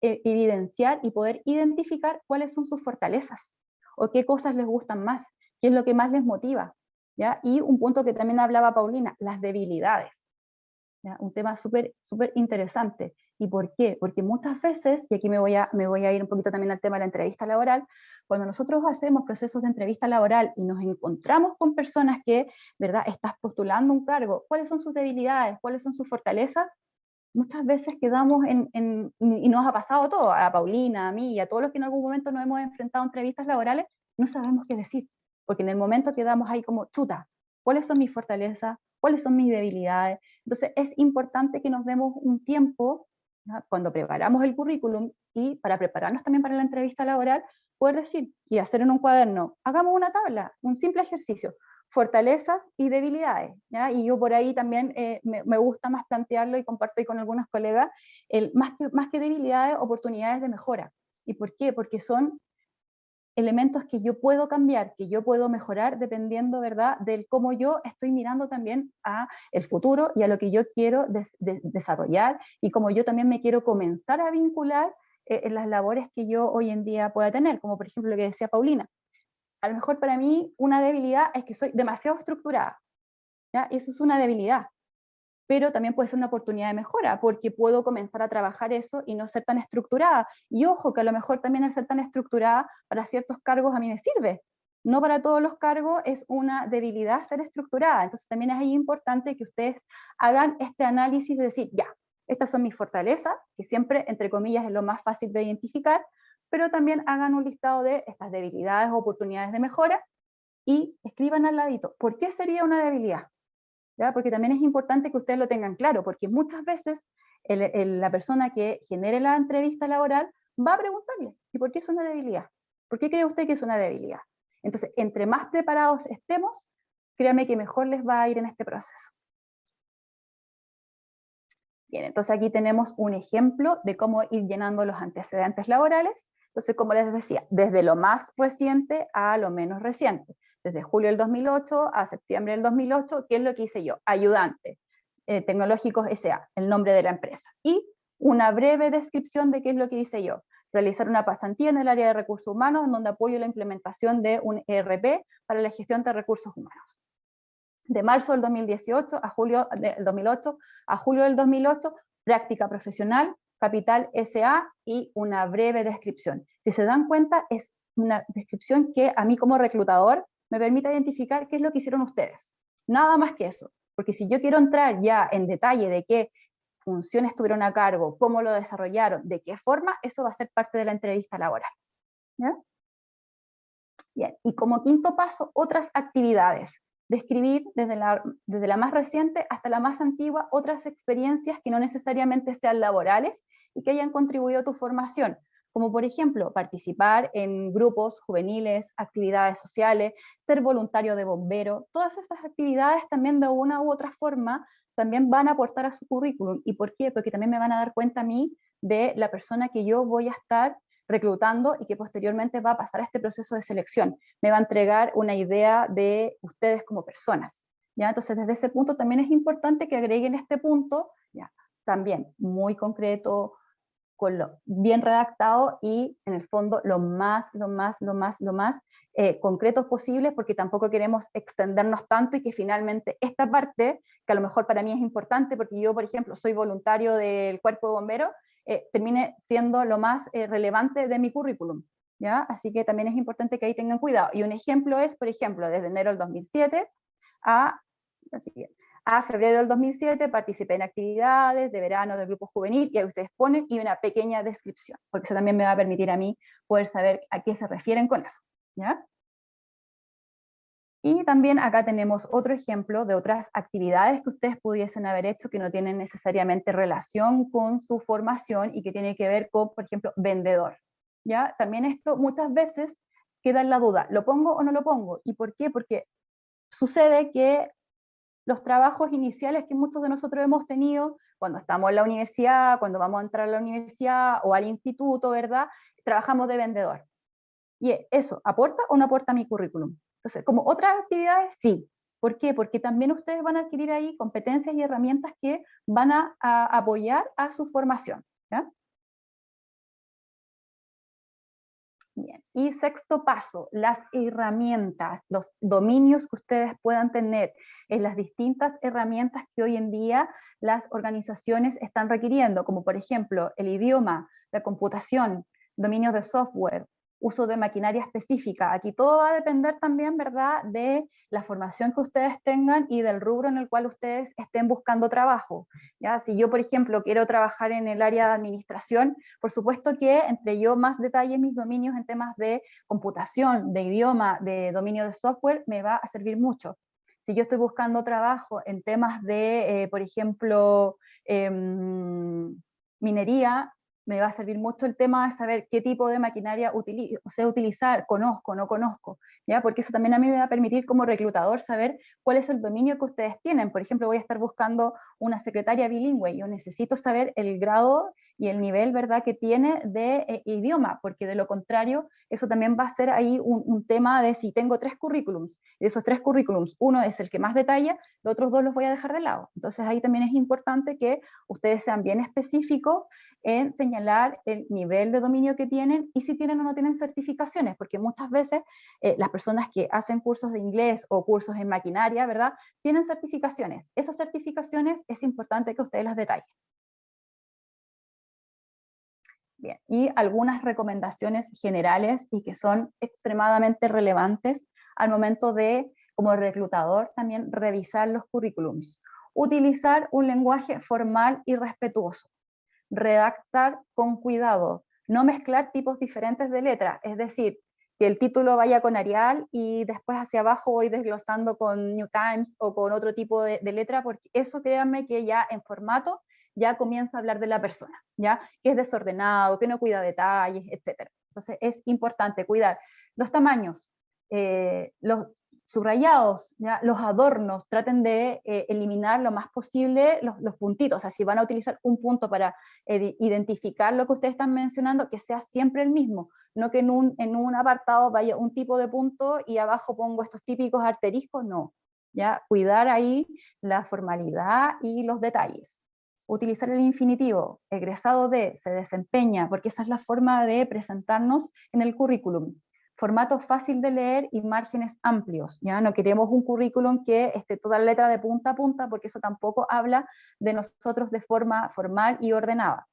evidenciar y poder identificar cuáles son sus fortalezas o qué cosas les gustan más, qué es lo que más les motiva, ¿ya? Y un punto que también hablaba Paulina, las debilidades, ¿ya? Un tema súper interesante. ¿Y por qué? Porque muchas veces, y aquí me voy a ir un poquito también al tema de la entrevista laboral, cuando nosotros hacemos procesos de entrevista laboral y nos encontramos con personas que, ¿verdad?, estás postulando un cargo, ¿cuáles son sus debilidades? ¿Cuáles son sus fortalezas? Muchas veces quedamos y nos ha pasado todo, a Paulina, a mí y a todos los que en algún momento nos hemos enfrentado a entrevistas laborales, no sabemos qué decir, porque en el momento quedamos ahí como, chuta, ¿cuáles son mis fortalezas? ¿Cuáles son mis debilidades? Entonces es importante que nos demos un tiempo, ¿no?, cuando preparamos el currículum y para prepararnos también para la entrevista laboral, poder decir y hacer en un cuaderno, hagamos una tabla, un simple ejercicio, fortalezas y debilidades, ¿ya? Y yo por ahí también me gusta más plantearlo y comparto ahí con algunos colegas, más que debilidades, oportunidades de mejora. ¿Y por qué? Porque son elementos que yo puedo cambiar, que yo puedo mejorar dependiendo, ¿verdad?, del cómo yo estoy mirando también a el futuro y a lo que yo quiero desarrollar y cómo yo también me quiero comenzar a vincular en las labores que yo hoy en día pueda tener, como por ejemplo lo que decía Paulina. A lo mejor para mí una debilidad es que soy demasiado estructurada, ¿ya? Eso es una debilidad, pero también puede ser una oportunidad de mejora, porque puedo comenzar a trabajar eso y no ser tan estructurada. Y ojo, que a lo mejor también el ser tan estructurada para ciertos cargos a mí me sirve. No para todos los cargos es una debilidad ser estructurada. Entonces también es ahí importante que ustedes hagan este análisis de decir, ya, estas son mis fortalezas, que siempre, entre comillas, es lo más fácil de identificar, pero también hagan un listado de estas debilidades o oportunidades de mejora y escriban al ladito, ¿por qué sería una debilidad? ¿Ya? Porque también es importante que ustedes lo tengan claro, porque muchas veces la persona que genere la entrevista laboral va a preguntarle, ¿y por qué es una debilidad? ¿Por qué cree usted que es una debilidad? Entonces, entre más preparados estemos, créanme que mejor les va a ir en este proceso. Bien, entonces aquí tenemos un ejemplo de cómo ir llenando los antecedentes laborales. Entonces, como les decía, desde lo más reciente a lo menos reciente. Desde julio del 2008 a septiembre del 2008, ¿qué es lo que hice yo? Ayudante, Tecnológicos S.A., el nombre de la empresa. Y una breve descripción de qué es lo que hice yo. Realizar una pasantía en el área de recursos humanos, en donde apoyo la implementación de un ERP para la gestión de recursos humanos. de marzo del 2018 a julio del 2008 a julio del 2008, práctica profesional, Capital SA y una breve descripción. Si se dan cuenta, es una descripción que a mí como reclutador me permite identificar qué es lo que hicieron ustedes. Nada más que eso, porque si yo quiero entrar ya en detalle de qué funciones tuvieron a cargo, cómo lo desarrollaron, de qué forma, eso va a ser parte de la entrevista laboral. ¿Ya? Bien, y como quinto paso, otras actividades. Describir desde la más reciente hasta la más antigua otras experiencias que no necesariamente sean laborales y que hayan contribuido a tu formación, como por ejemplo participar en grupos juveniles, actividades sociales, ser voluntario de bombero. Todas estas actividades también de una u otra forma también van a aportar a su currículum. ¿Y por qué? Porque también me van a dar cuenta a mí de la persona que yo voy a estar reclutando y que posteriormente va a pasar a este proceso de selección. Me va a entregar una idea de ustedes como personas. ¿Ya? Entonces, desde ese punto también es importante que agreguen este punto, ¿ya? También muy concreto, con lo bien redactado y en el fondo lo más concretos posible, porque tampoco queremos extendernos tanto y que finalmente esta parte, que a lo mejor para mí es importante, porque yo, por ejemplo, soy voluntario del Cuerpo de Bomberos, termine siendo lo más relevante de mi currículum, ¿ya? Así que también es importante que ahí tengan cuidado. Y un ejemplo es, por ejemplo, desde enero del 2007 a febrero del 2007 participé en actividades de verano del grupo juvenil, y ahí ustedes ponen, y una pequeña descripción, porque eso también me va a permitir a mí poder saber a qué se refieren con eso, ¿ya? Y también acá tenemos otro ejemplo de otras actividades que ustedes pudiesen haber hecho que no tienen necesariamente relación con su formación y que tiene que ver con, por ejemplo, vendedor, ¿ya? También esto muchas veces queda en la duda, ¿lo pongo o no lo pongo? ¿Y por qué? Porque sucede que los trabajos iniciales que muchos de nosotros hemos tenido cuando estamos en la universidad, cuando vamos a entrar a la universidad o al instituto, ¿verdad? Trabajamos de vendedor. ¿Y eso aporta o no aporta a mi currículum? Entonces, como otras actividades, sí. ¿Por qué? Porque también ustedes van a adquirir ahí competencias y herramientas que van a apoyar a su formación, ¿ya? Bien. Y sexto paso, las herramientas, los dominios que ustedes puedan tener en las distintas herramientas que hoy en día las organizaciones están requiriendo, como por ejemplo el idioma, la computación, dominios de software, uso de maquinaria específica. Aquí todo va a depender también, ¿verdad?, de la formación que ustedes tengan y del rubro en el cual ustedes estén buscando trabajo. ¿Ya? Si yo, por ejemplo, quiero trabajar en el área de administración, por supuesto que entre yo más detalle mis dominios en temas de computación, de idioma, de dominio de software, me va a servir mucho. Si yo estoy buscando trabajo en temas de, por ejemplo, minería, me va a servir mucho el tema de saber qué tipo de maquinaria sé utilizar, conozco, no conozco, ¿ya? Porque eso también a mí me va a permitir como reclutador saber cuál es el dominio que ustedes tienen. Por ejemplo, voy a estar buscando una secretaria bilingüe, yo necesito saber el grado y el nivel, ¿verdad?, que tiene de idioma, porque de lo contrario, eso también va a ser ahí un tema de si tengo 3 currículums, y de esos 3 currículums, uno es el que más detalla, los otros 2 los voy a dejar de lado. Entonces ahí también es importante que ustedes sean bien específicos en señalar el nivel de dominio que tienen y si tienen o no tienen certificaciones, porque muchas veces las personas que hacen cursos de inglés o cursos en maquinaria, ¿verdad?, tienen certificaciones. Esas certificaciones es importante que ustedes las detallen. Bien, y algunas recomendaciones generales y que son extremadamente relevantes al momento de, como reclutador, también revisar los currículums. Utilizar un lenguaje formal y respetuoso. Redactar con cuidado, no mezclar tipos diferentes de letra, es decir, que el título vaya con Arial y después hacia abajo voy desglosando con New Times o con otro tipo de letra, porque eso, créanme, que ya en formato ya comienza a hablar de la persona, ¿ya? Que es desordenado, que no cuida detalles, etc. Entonces es importante cuidar los tamaños, los subrayados, ¿ya? Los adornos, traten de eliminar lo más posible los puntitos, o sea, si van a utilizar un punto para identificar lo que ustedes están mencionando, que sea siempre el mismo, no que en un apartado vaya un tipo de punto y abajo pongo estos típicos asteriscos, no, ¿ya? Cuidar ahí la formalidad y los detalles. Utilizar el infinitivo, egresado de, se desempeña, porque esa es la forma de presentarnos en el currículum. formato fácil de leer y márgenes amplios, ¿ya? No queremos un currículum que esté toda la letra de punta a punta, porque eso tampoco habla de nosotros de forma formal y ordenada.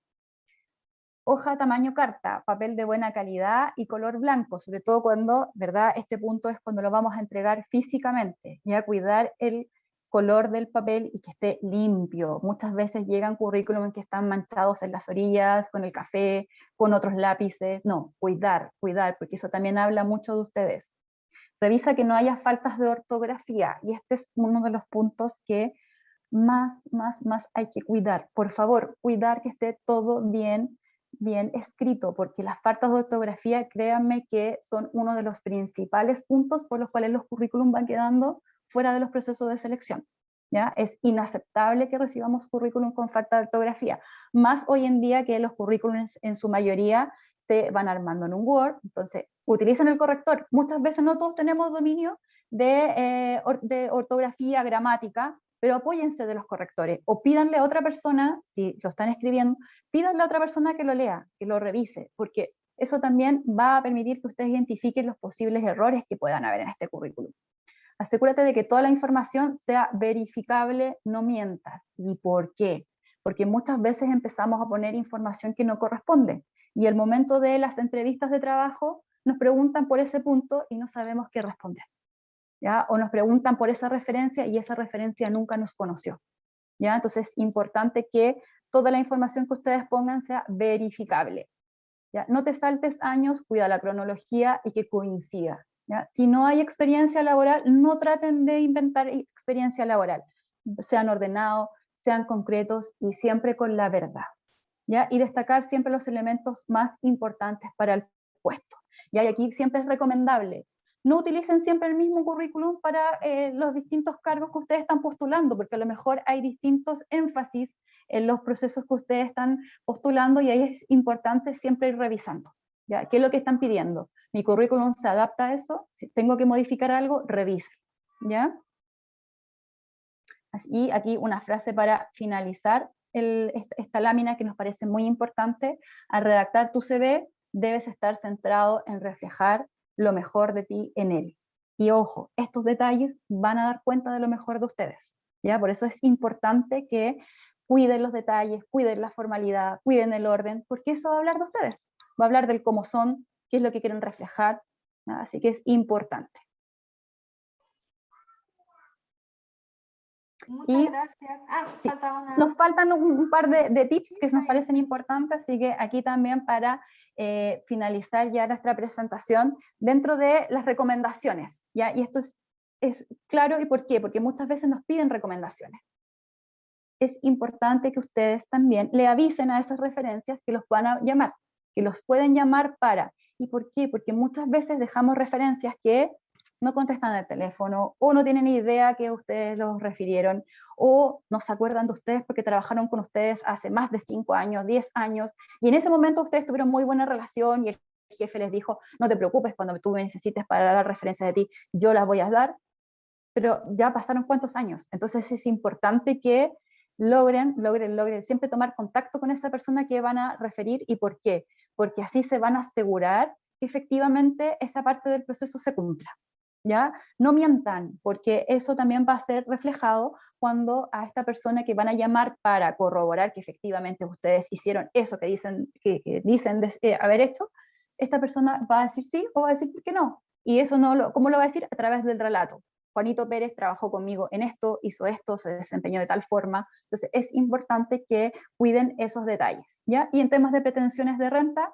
Hoja tamaño carta, papel de buena calidad y color blanco, sobre todo cuando, ¿verdad? Este punto es cuando lo vamos a entregar físicamente, ya cuidar el color del papel y que esté limpio. Muchas veces llegan currículum que están manchados en las orillas, con el café, con otros lápices. No, cuidar, porque eso también habla mucho de ustedes. Revisa que no haya faltas de ortografía, y este es uno de los puntos que más hay que cuidar. Por favor, cuidar que esté todo bien escrito, porque las faltas de ortografía, créanme que son uno de los principales puntos por los cuales los currículum van quedando fuera de los procesos de selección. ¿Ya? Es inaceptable que recibamos currículum con falta de ortografía, más hoy en día que los currículums en su mayoría se van armando en un Word, entonces utilicen el corrector. Muchas veces no todos tenemos dominio de ortografía, gramática, pero apóyense de los correctores, o pídanle a otra persona, si lo están escribiendo, pídanle a otra persona que lo lea, que lo revise, porque eso también va a permitir que ustedes identifiquen los posibles errores que puedan haber en este currículum. Asegúrate de que toda la información sea verificable, no mientas. ¿Y por qué? Porque muchas veces empezamos a poner información que no corresponde, y al momento de las entrevistas de trabajo nos preguntan por ese punto y no sabemos qué responder. ¿Ya? O nos preguntan por esa referencia y esa referencia nunca nos conoció. ¿Ya? Entonces es importante que toda la información que ustedes pongan sea verificable. ¿Ya? No te saltes años, cuida la cronología y que coincida. ¿Ya? Si no hay experiencia laboral, no traten de inventar experiencia laboral. Sean ordenados, sean concretos y siempre con la verdad. ¿Ya? Y destacar siempre los elementos más importantes para el puesto. ¿Ya? Y aquí siempre es recomendable: no utilicen siempre el mismo currículum para los distintos cargos que ustedes están postulando, porque a lo mejor hay distintos énfasis en los procesos que ustedes están postulando, y ahí es importante siempre ir revisando. ¿Ya? ¿Qué es lo que están pidiendo? ¿Mi currículum se adapta a eso? Si tengo que modificar algo, revisen. ¿Ya? Y aquí una frase para finalizar esta lámina que nos parece muy importante: al redactar tu CV debes estar centrado en reflejar lo mejor de ti en él. Y ojo, estos detalles van a dar cuenta de lo mejor de ustedes, ¿ya? Por eso es importante que cuiden los detalles, cuiden la formalidad, cuiden el orden, porque eso va a hablar de ustedes, va a hablar del cómo son, qué es lo que quieren reflejar, ¿ya? Así que es importante. Muchas gracias. Falta una... Nos faltan un par de tips que nos parecen importantes, así que aquí también para finalizar ya nuestra presentación, dentro de las recomendaciones, ¿ya? Y esto es claro. ¿Y por qué? Porque muchas veces nos piden recomendaciones. Es importante que ustedes también le avisen a esas referencias que los van a llamar, que los pueden llamar para... ¿Y por qué? Porque muchas veces dejamos referencias que no contestan el teléfono, o no tienen idea que ustedes los refirieron, o no se acuerdan de ustedes porque trabajaron con ustedes hace más de 5 años, 10 años, y en ese momento ustedes tuvieron muy buena relación y el jefe les dijo: no te preocupes, cuando tú me necesites para dar referencias de ti, yo las voy a dar, pero ya pasaron cuántos años. Entonces es importante que logren siempre tomar contacto con esa persona que van a referir. ¿Y por qué? Porque así se van a asegurar que efectivamente esa parte del proceso se cumpla. ¿Ya? No mientan, porque eso también va a ser reflejado cuando a esta persona que van a llamar para corroborar que efectivamente ustedes hicieron eso que dicen haber hecho, esta persona va a decir sí o va a decir que no. Y eso ¿cómo lo va a decir? A través del relato. Juanito Pérez trabajó conmigo en esto, hizo esto, se desempeñó de tal forma. Entonces es importante que cuiden esos detalles, ¿ya? Y en temas de pretensiones de renta,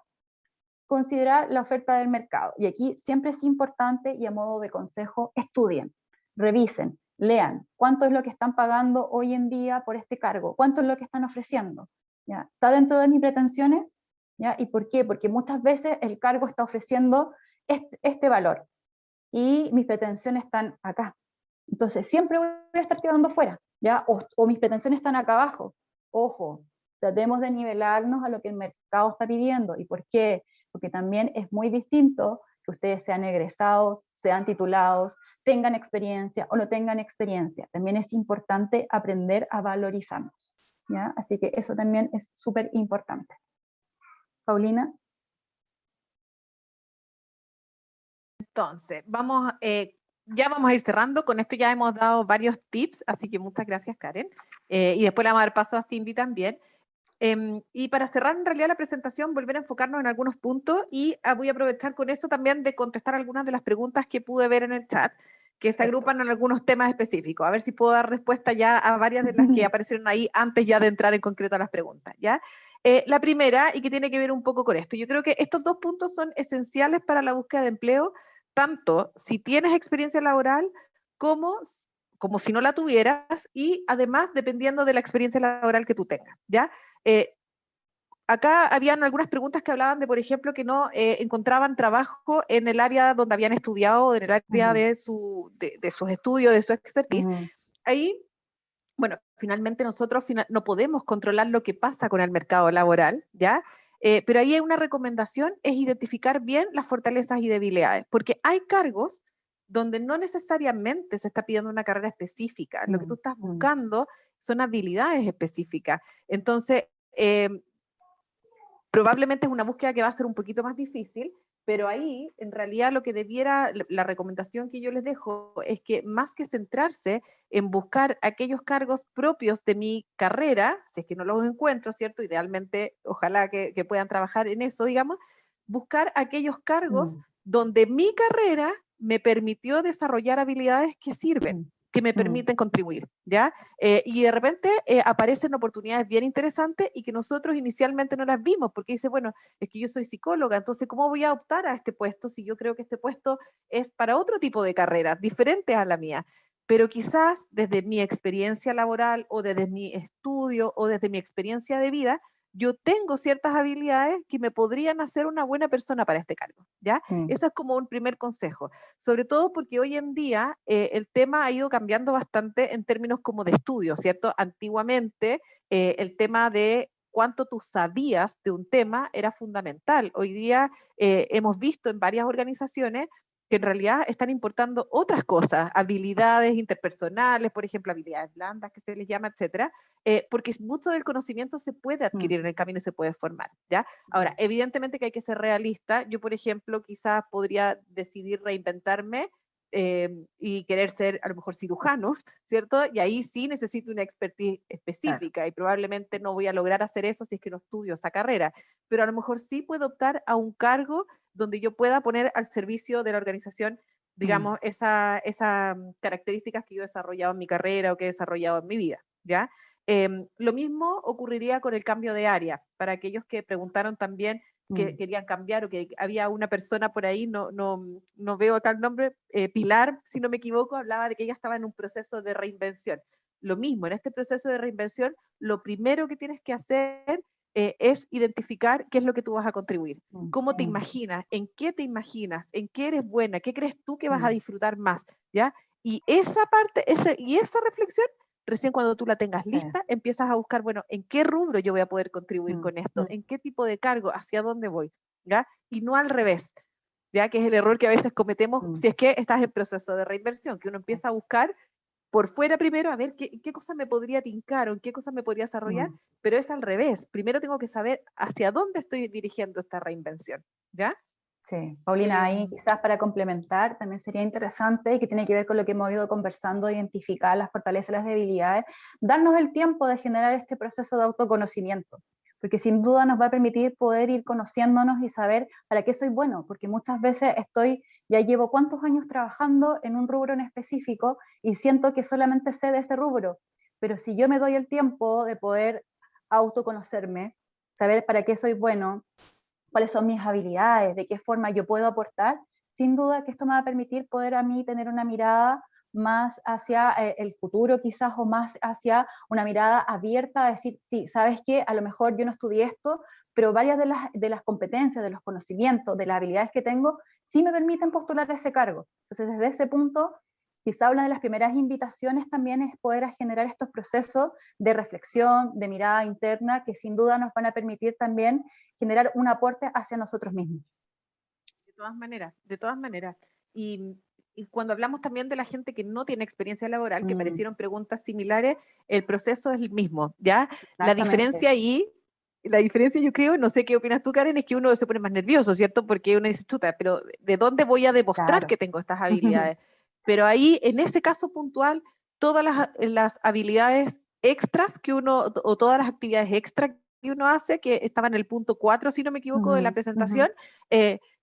considerar la oferta del mercado. Y aquí siempre es importante, y a modo de consejo, estudien, revisen, lean cuánto es lo que están pagando hoy en día por este cargo, cuánto es lo que están ofreciendo. ¿Ya? ¿Está dentro de mis pretensiones? ¿Ya? ¿Y por qué? Porque muchas veces el cargo está ofreciendo este valor y mis pretensiones están acá. Entonces siempre voy a estar quedando fuera, ¿ya? O mis pretensiones están acá abajo. Ojo, tratemos de nivelarnos a lo que el mercado está pidiendo. ¿Y por qué? Porque también es muy distinto que ustedes sean egresados, sean titulados, tengan experiencia o no tengan experiencia. También es importante aprender a valorizarnos, ¿ya? Así que eso también es súper importante. Paulina. Entonces, ya vamos a ir cerrando. Con esto ya hemos dado varios tips, así que muchas gracias, Karen. Y después le vamos a dar paso a Cindy también. Y para cerrar en realidad la presentación, volver a enfocarnos en algunos puntos y voy a aprovechar con eso también de contestar algunas de las preguntas que pude ver en el chat, que se agrupan en algunos temas específicos. A ver si puedo dar respuesta ya a varias de las que aparecieron ahí antes ya de entrar en concreto a las preguntas, ¿ya? La primera, y que tiene que ver un poco con esto, yo creo que estos dos puntos son esenciales para la búsqueda de empleo, tanto si tienes experiencia laboral como si no la tuvieras, y además dependiendo de la experiencia laboral que tú tengas, ¿ya? Acá habían algunas preguntas que hablaban de, por ejemplo, que no encontraban trabajo en el área donde habían estudiado, en el área de sus estudios, de su expertise. Ahí, bueno, finalmente nosotros no podemos controlar lo que pasa con el mercado laboral, ¿ya? Pero ahí hay una recomendación, es identificar bien las fortalezas y debilidades, porque hay cargos donde no necesariamente se está pidiendo una carrera específica, lo que tú estás buscando son habilidades específicas. Entonces, probablemente es una búsqueda que va a ser un poquito más difícil, pero ahí en realidad lo que la recomendación que yo les dejo es que más que centrarse en buscar aquellos cargos propios de mi carrera, si es que no los encuentro, ¿cierto? Idealmente, ojalá que puedan trabajar en eso, digamos, buscar aquellos cargos donde mi carrera me permitió desarrollar habilidades que sirven, que me permiten contribuir, ¿ya? Y de repente aparecen oportunidades bien interesantes y que nosotros inicialmente no las vimos, porque dice, bueno, es que yo soy psicóloga, entonces ¿cómo voy a optar a este puesto si yo creo que este puesto es para otro tipo de carreras, diferentes a la mía? Pero quizás desde mi experiencia laboral o desde mi estudio o desde mi experiencia de vida, yo tengo ciertas habilidades que me podrían hacer una buena persona para este cargo, ¿ya? Eso es como un primer consejo, sobre todo porque hoy en día el tema ha ido cambiando bastante en términos como de estudio, ¿cierto? Antiguamente el tema de cuánto tú sabías de un tema era fundamental. Hoy día hemos visto en varias organizaciones que en realidad están importando otras cosas, habilidades interpersonales, por ejemplo, habilidades blandas que se les llama, etcétera, porque mucho del conocimiento se puede adquirir en el camino y se puede formar, ¿ya? Ahora, evidentemente que hay que ser realista. Yo, por ejemplo, quizás podría decidir reinventarme y querer ser a lo mejor cirujano, ¿cierto? Y ahí sí necesito una expertise específica y probablemente no voy a lograr hacer eso si es que no estudio esa carrera, pero a lo mejor sí puedo optar a un cargo donde yo pueda poner al servicio de la organización, digamos, esas características que yo he desarrollado en mi carrera o que he desarrollado en mi vida, ¿ya? Lo mismo ocurriría con el cambio de área. Para aquellos que preguntaron también que querían cambiar o que había una persona por ahí, no veo acá el nombre, Pilar, si no me equivoco, hablaba de que ella estaba en un proceso de reinvención. Lo mismo, en este proceso de reinvención, lo primero que tienes que hacer es identificar qué es lo que tú vas a contribuir, cómo te imaginas, en qué eres buena, qué crees tú que vas a disfrutar más, ¿ya? Y esa parte, esa reflexión, recién cuando tú la tengas lista, empiezas a buscar, bueno, ¿en qué rubro yo voy a poder contribuir con esto? ¿En qué tipo de cargo? ¿Hacia dónde voy? ¿Ya? Y no al revés, ¿ya? Que es el error que a veces cometemos si es que estás en proceso de reinversión, que uno empieza a buscar por fuera primero a ver qué cosas me podría tincar o en qué cosas me podría desarrollar, pero es al revés. Primero tengo que saber hacia dónde estoy dirigiendo esta reinvención, ¿ya? Sí, Paulina, ahí quizás para complementar también sería interesante, y que tiene que ver con lo que hemos ido conversando, identificar las fortalezas y las debilidades, darnos el tiempo de generar este proceso de autoconocimiento, porque sin duda nos va a permitir poder ir conociéndonos y saber para qué soy bueno, porque muchas veces ya llevo cuántos años trabajando en un rubro en específico y siento que solamente sé de ese rubro, pero si yo me doy el tiempo de poder autoconocerme, saber para qué soy bueno, cuáles son mis habilidades, de qué forma yo puedo aportar, sin duda que esto me va a permitir poder a mí tener una mirada más hacia el futuro quizás, o más hacia una mirada abierta a decir, sí, ¿sabes qué? A lo mejor yo no estudié esto, pero varias de las competencias, de los conocimientos, de las habilidades que tengo, sí me permiten postular a ese cargo. Entonces, desde ese punto, quizá una de las primeras invitaciones también es poder generar estos procesos de reflexión, de mirada interna, que sin duda nos van a permitir también generar un aporte hacia nosotros mismos. De todas maneras. Y cuando hablamos también de la gente que no tiene experiencia laboral, que parecieron preguntas similares, el proceso es el mismo, ¿ya? La diferencia ahí la diferencia yo creo, no sé qué opinas tú, Karen, es que uno se pone más nervioso, ¿cierto? Porque uno dice, chuta, pero ¿de dónde voy a demostrar Claro. que tengo estas habilidades? Pero ahí, en este caso puntual, todas las habilidades extras que uno, o todas las actividades extras que uno hace, que estaban en el punto 4, si no me equivoco, de la presentación,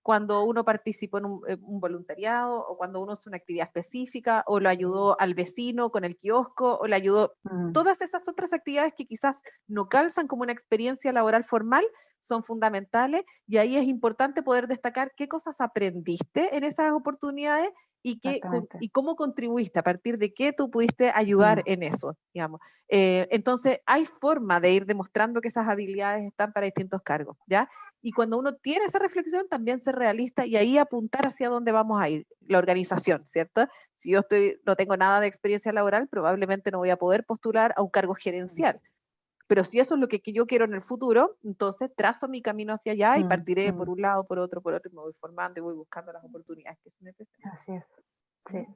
cuando uno participó en un voluntariado, o cuando uno hace una actividad específica, o lo ayudó al vecino con el kiosco, o le ayudó, todas esas otras actividades que quizás no calzan como una experiencia laboral formal, son fundamentales, y ahí es importante poder destacar qué cosas aprendiste en esas oportunidades y cómo contribuiste, a partir de qué tú pudiste ayudar en eso, digamos. Entonces, hay forma de ir demostrando que esas habilidades están para distintos cargos, ¿ya? Y cuando uno tiene esa reflexión, también ser realista y ahí apuntar hacia dónde vamos a ir, la organización, ¿cierto? Si yo no tengo nada de experiencia laboral, probablemente no voy a poder postular a un cargo gerencial. Pero si eso es lo que yo quiero en el futuro, entonces trazo mi camino hacia allá y partiré por un lado, por otro, y me voy formando y voy buscando las oportunidades que se me presentan. Así es, sí.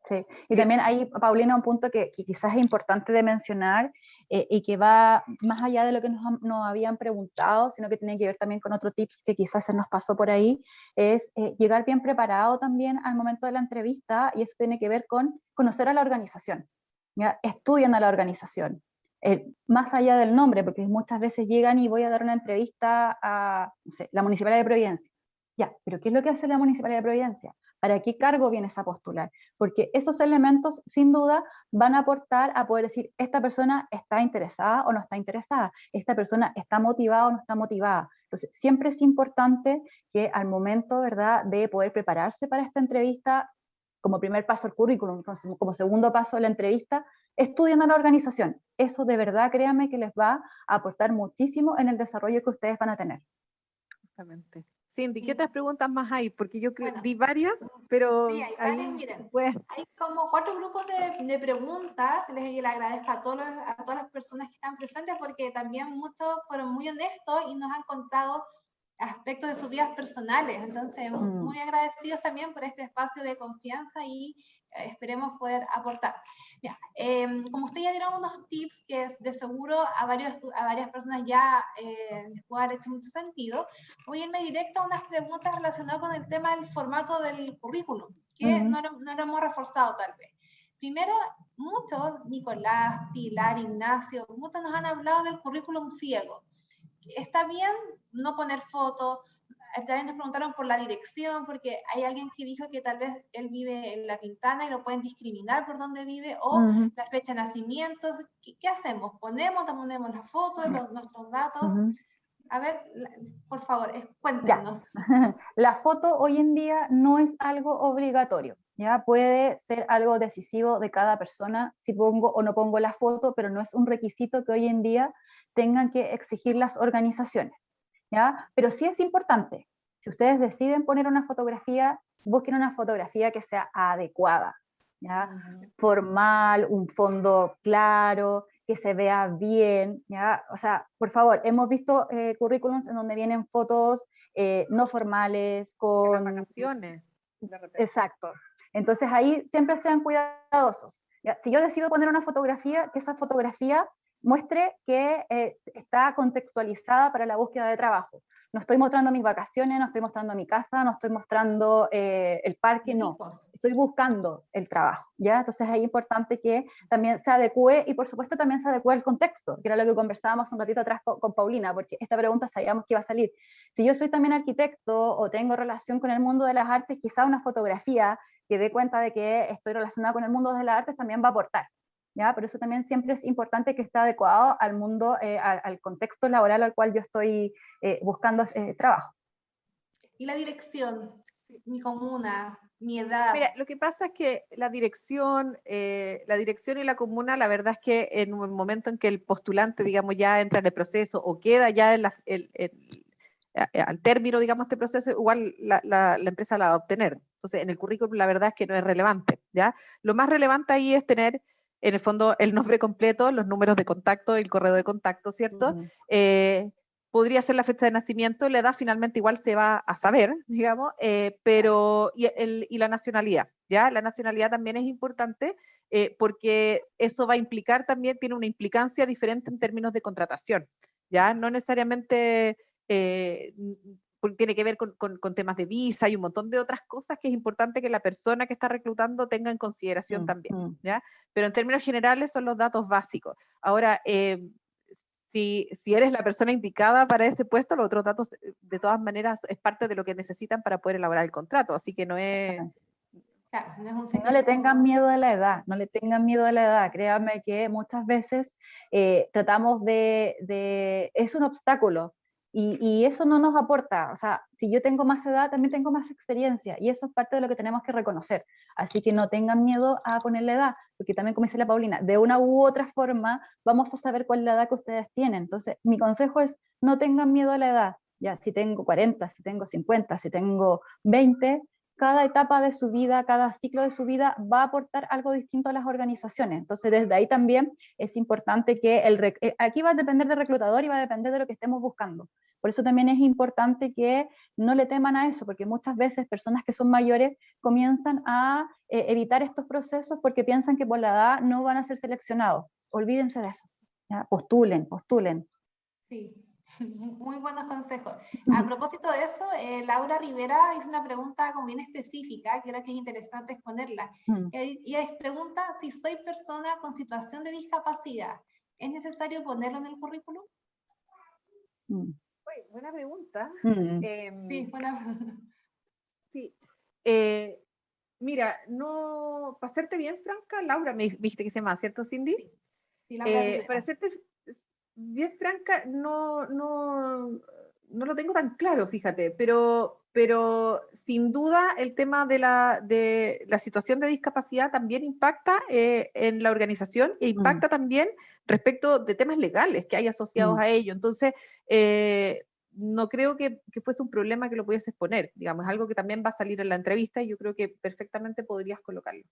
Sí. Y también hay, Paulina, un punto que quizás es importante de mencionar y que va más allá de lo que nos habían preguntado, sino que tiene que ver también con otro tips que quizás se nos pasó por ahí, es llegar bien preparado también al momento de la entrevista, y eso tiene que ver con conocer a la organización, ¿ya? Estudian a la organización, más allá del nombre, porque muchas veces llegan y voy a dar una entrevista a, no sé, la Municipalidad de Providencia. Ya, pero ¿qué es lo que hace la Municipalidad de Providencia? ¿Para qué cargo vienes a postular? Porque esos elementos, sin duda, van a aportar a poder decir, esta persona está interesada o no está interesada, esta persona está motivada o no está motivada. Entonces, siempre es importante que al momento, ¿verdad?, de poder prepararse para esta entrevista, como primer paso el currículum, como segundo paso la entrevista, estudien a la organización. Eso de verdad, créanme, que les va a aportar muchísimo en el desarrollo que ustedes van a tener. Exactamente. Cindy, ¿qué otras preguntas más hay? Porque yo vi varias, Sí, pero hay varias, miren. Pues... Hay como 4 grupos de preguntas. Les agradezco a todas las personas que están presentes, porque también muchos fueron muy honestos y nos han contado aspectos de sus vidas personales. Entonces, muy agradecidos también por este espacio de confianza y esperemos poder aportar. Mira, como ustedes ya dieron unos tips que de seguro a varias personas ya les puede haber hecho mucho sentido, voy a irme directo a unas preguntas relacionadas con el tema del formato del currículum, que no lo hemos reforzado tal vez. Primero, muchos, Nicolás, Pilar, Ignacio, muchos nos han hablado del currículum ciego. Está bien no poner fotos. También nos preguntaron por la dirección, porque hay alguien que dijo que tal vez él vive en La Pintana y lo pueden discriminar por dónde vive, o la fecha de nacimiento. ¿Qué hacemos? ¿Ponemos la foto, nuestros datos? A ver, por favor, cuéntenos. La foto hoy en día no es algo obligatorio, ¿ya? Puede ser algo decisivo de cada persona si pongo o no pongo la foto, pero no es un requisito que hoy en día tengan que exigir las organizaciones, ¿ya? Pero sí es importante, si ustedes deciden poner una fotografía, busquen una fotografía que sea adecuada, ¿ya? Formal, un fondo claro, que se vea bien, ¿ya? O sea, por favor, hemos visto currículums en donde vienen fotos no formales, con... vacaciones. Exacto. Entonces ahí siempre sean cuidadosos. ¿Ya? Si yo decido poner una fotografía, que esa fotografía muestre que está contextualizada para la búsqueda de trabajo. No estoy mostrando mis vacaciones, no estoy mostrando mi casa, no estoy mostrando el parque, no. Estoy buscando el trabajo, ¿ya? Entonces es importante que también se adecue, y por supuesto también se adecue el contexto, que era lo que conversábamos un ratito atrás con Paulina, porque esta pregunta sabíamos que iba a salir. Si yo soy también arquitecto o tengo relación con el mundo de las artes, quizá una fotografía que dé cuenta de que estoy relacionada con el mundo de las artes también va a aportar, ¿ya? Pero eso también siempre es importante que esté adecuado al mundo, al contexto laboral al cual yo estoy buscando trabajo. ¿Y la dirección? Mi comuna, mi edad. Mira, lo que pasa es que la dirección y la comuna, la verdad es que en un momento en que el postulante, digamos, ya entra en el proceso o queda ya al término, digamos, este proceso, igual la empresa la va a obtener. Entonces, en el currículum la verdad es que no es relevante, ¿ya? Lo más relevante ahí es tener, en el fondo, el nombre completo, los números de contacto, el correo de contacto, ¿cierto? Podría ser la fecha de nacimiento, la edad finalmente igual se va a saber, digamos, pero y la nacionalidad, ¿ya? La nacionalidad también es importante porque eso va a implicar también, tiene una implicancia diferente en términos de contratación. ¿ya? No necesariamente porque tiene que ver con temas de visa y un montón de otras cosas que es importante que la persona que está reclutando tenga en consideración también, ¿ya? Pero en términos generales son los datos básicos. Ahora, si eres la persona indicada para ese puesto, los otros datos, de todas maneras, es parte de lo que necesitan para poder elaborar el contrato, así que no es... Claro, no es un No secreto. le tengan miedo a la edad, no le tengan miedo a la edad. Créanme que muchas veces tratamos es un obstáculo y eso no nos aporta. O sea, si yo tengo más edad, también tengo más experiencia y eso es parte de lo que tenemos que reconocer. Así que no tengan miedo a ponerle edad, porque también, como dice la Paulina, de una u otra forma vamos a saber cuál es la edad que ustedes tienen. Entonces, mi consejo es no tengan miedo a la edad. Ya, si tengo 40, si tengo 50, si tengo 20, cada etapa de su vida, cada ciclo de su vida va a aportar algo distinto a las organizaciones. Entonces, desde ahí también es importante que aquí va a depender del reclutador y va a depender de lo que estemos buscando. Por eso también es importante que no le teman a eso, porque muchas veces personas que son mayores comienzan a evitar estos procesos porque piensan que por la edad no van a ser seleccionados. Olvídense de eso. ¿Ya? Postulen. Sí. Muy buenos consejos. A propósito de eso, Laura Rivera hizo una pregunta como bien específica, que creo que es interesante exponerla. Y es pregunta si soy persona con situación de discapacidad, ¿es necesario ponerlo en el currículum? Buena pregunta. Sí, buena pregunta. Sí. Mira, no, para serte bien franca, Laura, me dijiste que se llama, ¿cierto, Cindy? Sí, Laura Rivera. Para serte bien franca, no lo tengo tan claro, fíjate, pero sin duda el tema de la situación de discapacidad también impacta en la organización e impacta también respecto de temas legales que hay asociados a ello. Entonces, no creo que fuese un problema que lo pudieses poner, digamos, algo que también va a salir en la entrevista y yo creo que perfectamente podrías colocarlo.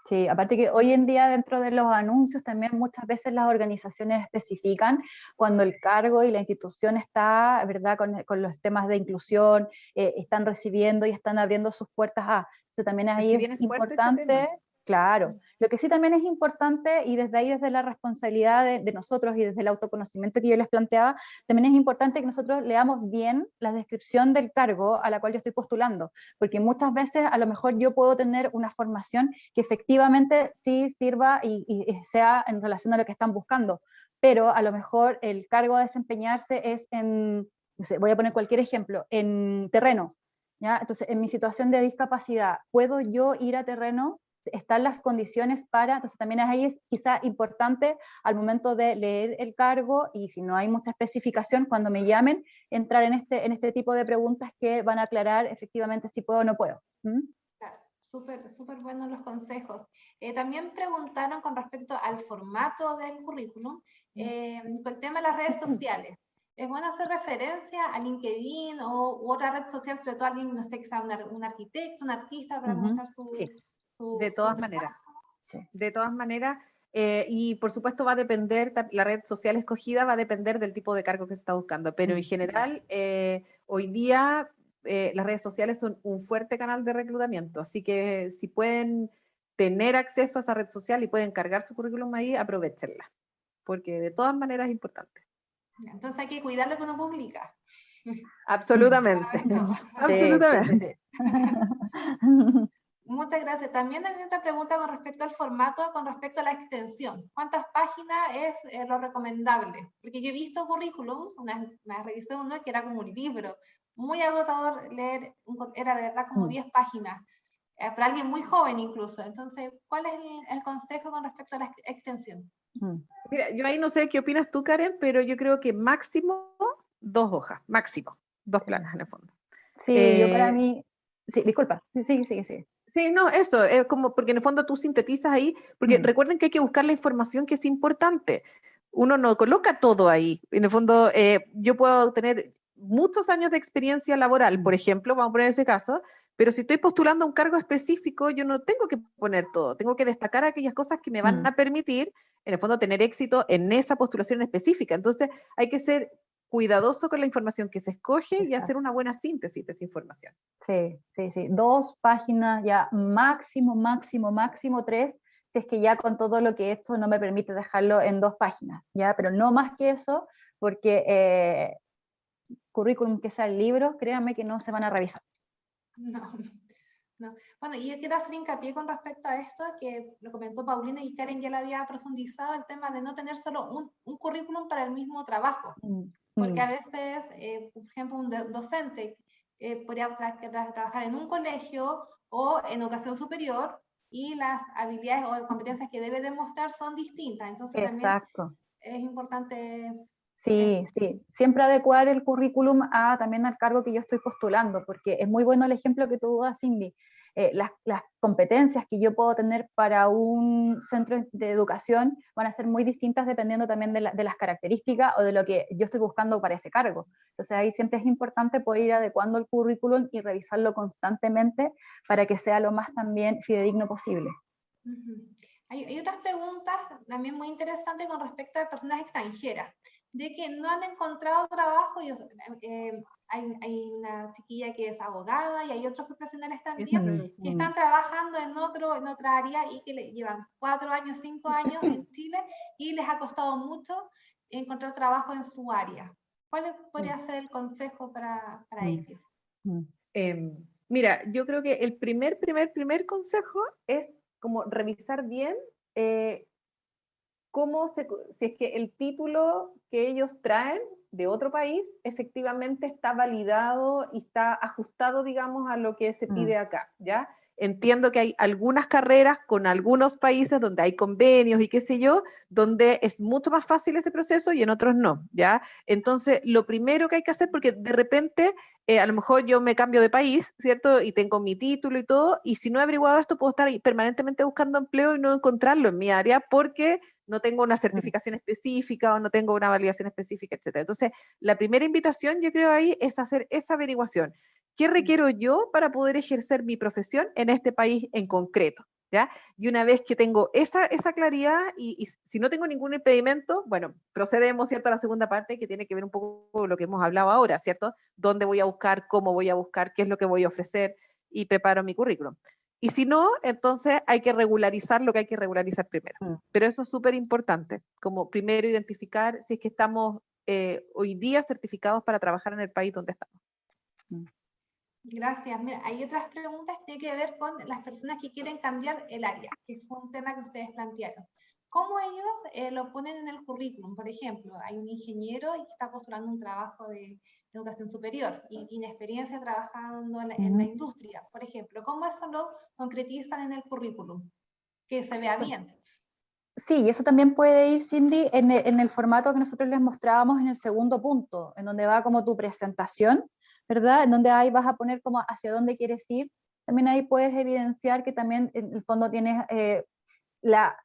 Sí, aparte que hoy en día dentro de los anuncios también muchas veces las organizaciones especifican cuando el cargo y la institución está, ¿verdad?, con los temas de inclusión, están recibiendo y están abriendo sus puertas a. Eso también ahí es importante. Claro, lo que sí también es importante, y desde ahí, desde la responsabilidad de nosotros y desde el autoconocimiento que yo les planteaba, también es importante que nosotros leamos bien la descripción del cargo a la cual yo estoy postulando, porque muchas veces a lo mejor yo puedo tener una formación que efectivamente sí sirva y sea en relación a lo que están buscando, pero a lo mejor el cargo a desempeñarse es en, no sé, voy a poner cualquier ejemplo, en terreno, ¿ya? Entonces, en mi situación de discapacidad, ¿puedo yo ir a terreno? Están las condiciones para, entonces también ahí es quizá importante al momento de leer el cargo y si no hay mucha especificación, cuando me llamen, entrar en este tipo de preguntas que van a aclarar efectivamente si puedo o no puedo. Claro, súper buenos los consejos. También preguntaron con respecto al formato del currículum, con el tema de las redes sociales. ¿Es bueno hacer referencia a LinkedIn u otra red social, sobre todo alguien, no sé, que sea un arquitecto, un artista, para mostrar su... Sí. su de todas maneras. Sí. De todas maneras, y por supuesto va a depender, la red social escogida va a depender del tipo de cargo que se está buscando, pero en general, hoy día las redes sociales son un fuerte canal de reclutamiento, así que si pueden tener acceso a esa red social y pueden cargar su currículum ahí, aprovechenla, porque de todas maneras es importante. Entonces hay que cuidar lo que uno publica. Absolutamente. Absolutamente. Sí. Muchas gracias. También hay otra pregunta con respecto al formato, con respecto a la extensión. ¿Cuántas páginas es lo recomendable? Porque yo he visto currículums, una revisé uno que era como un libro, muy agotador leer, era de verdad como 10 páginas, para alguien muy joven incluso. Entonces, ¿cuál es el consejo con respecto a la extensión? Mira, yo ahí no sé qué opinas tú, Karen, pero yo creo que máximo 2 hojas, máximo, 2 planas en el fondo. Sí, yo para mí, sí, disculpa, sí. Sí, no, eso, es como, porque en el fondo tú sintetizas ahí, porque recuerden que hay que buscar la información que es importante. Uno no coloca todo ahí. En el fondo, yo puedo tener muchos años de experiencia laboral, por ejemplo, vamos a poner ese caso, pero si estoy postulando a un cargo específico, yo no tengo que poner todo, tengo que destacar aquellas cosas que me van a permitir, en el fondo, tener éxito en esa postulación específica. Entonces, hay que ser cuidadoso con la información que se escoge y hacer una buena síntesis de esa información. Sí. 2 páginas, ya máximo 3, si es que ya con todo lo que he hecho no me permite dejarlo en 2 páginas, ya, pero no más que eso, porque currículum que sea el libro, créanme que no se van a revisar. No, no. Bueno, y yo quiero hacer hincapié con respecto a esto, que lo comentó Paulina y Karen ya lo había profundizado, el tema de no tener solo un currículum para el mismo trabajo. Porque a veces, por ejemplo, un docente podría trabajar en un colegio o en educación superior y las habilidades o competencias que debe demostrar son distintas. Entonces Exacto. también es importante... Sí, sí, siempre adecuar el currículum también al cargo que yo estoy postulando, porque es muy bueno el ejemplo que tú das, Cindy. Las competencias que yo puedo tener para un centro de educación van a ser muy distintas dependiendo también de las características o de lo que yo estoy buscando para ese cargo. Entonces ahí siempre es importante poder ir adecuando el currículum y revisarlo constantemente para que sea lo más también fidedigno posible. Hay otras preguntas también muy interesantes con respecto a personas extranjeras, de que no han encontrado trabajo. Hay una chiquilla que es abogada y hay otros profesionales también que están trabajando en otra área y que llevan 4 años, 5 años en Chile y les ha costado mucho encontrar trabajo en su área. ¿Cuál podría ser el consejo para ellos? Mira, yo creo que el primer consejo es como revisar bien si es que el título que ellos traen de otro país efectivamente está validado y está ajustado, digamos, a lo que se pide acá, ¿ya? Entiendo que hay algunas carreras con algunos países donde hay convenios y qué sé yo, donde es mucho más fácil ese proceso y en otros no, ¿ya? Entonces, lo primero que hay que hacer, porque de repente, a lo mejor yo me cambio de país, ¿cierto? Y tengo mi título y todo, y si no he averiguado esto, puedo estar permanentemente buscando empleo y no encontrarlo en mi área porque no tengo una certificación específica o no tengo una validación específica, etc. Entonces, la primera invitación, yo creo ahí, es hacer esa averiguación. ¿Qué requiero yo para poder ejercer mi profesión en este país en concreto? ¿Ya? Y una vez que tengo esa claridad y si no tengo ningún impedimento, bueno, procedemos, ¿cierto?, a la segunda parte que tiene que ver un poco con lo que hemos hablado ahora, ¿cierto? ¿Dónde voy a buscar? ¿Cómo voy a buscar? ¿Qué es lo que voy a ofrecer? Y preparo mi currículum. Y si no, entonces hay que regularizar lo que hay que regularizar primero. Pero eso es súper importante, como primero identificar si es que estamos hoy día certificados para trabajar en el país donde estamos. Gracias. Mira, hay otras preguntas que tienen que ver con las personas que quieren cambiar el área, que fue un tema que ustedes plantearon. ¿Cómo ellos lo ponen en el currículum? Por ejemplo, hay un ingeniero y está postulando un trabajo de educación superior y tiene experiencia trabajando en la industria, por ejemplo. ¿Cómo eso lo concretizan en el currículum? Que se vea bien. Sí, y eso también puede ir, Cindy, en el formato que nosotros les mostrábamos en el segundo punto, en donde va como tu presentación, ¿verdad? En donde ahí vas a poner como hacia dónde quieres ir. También ahí puedes evidenciar que también en el fondo tienes la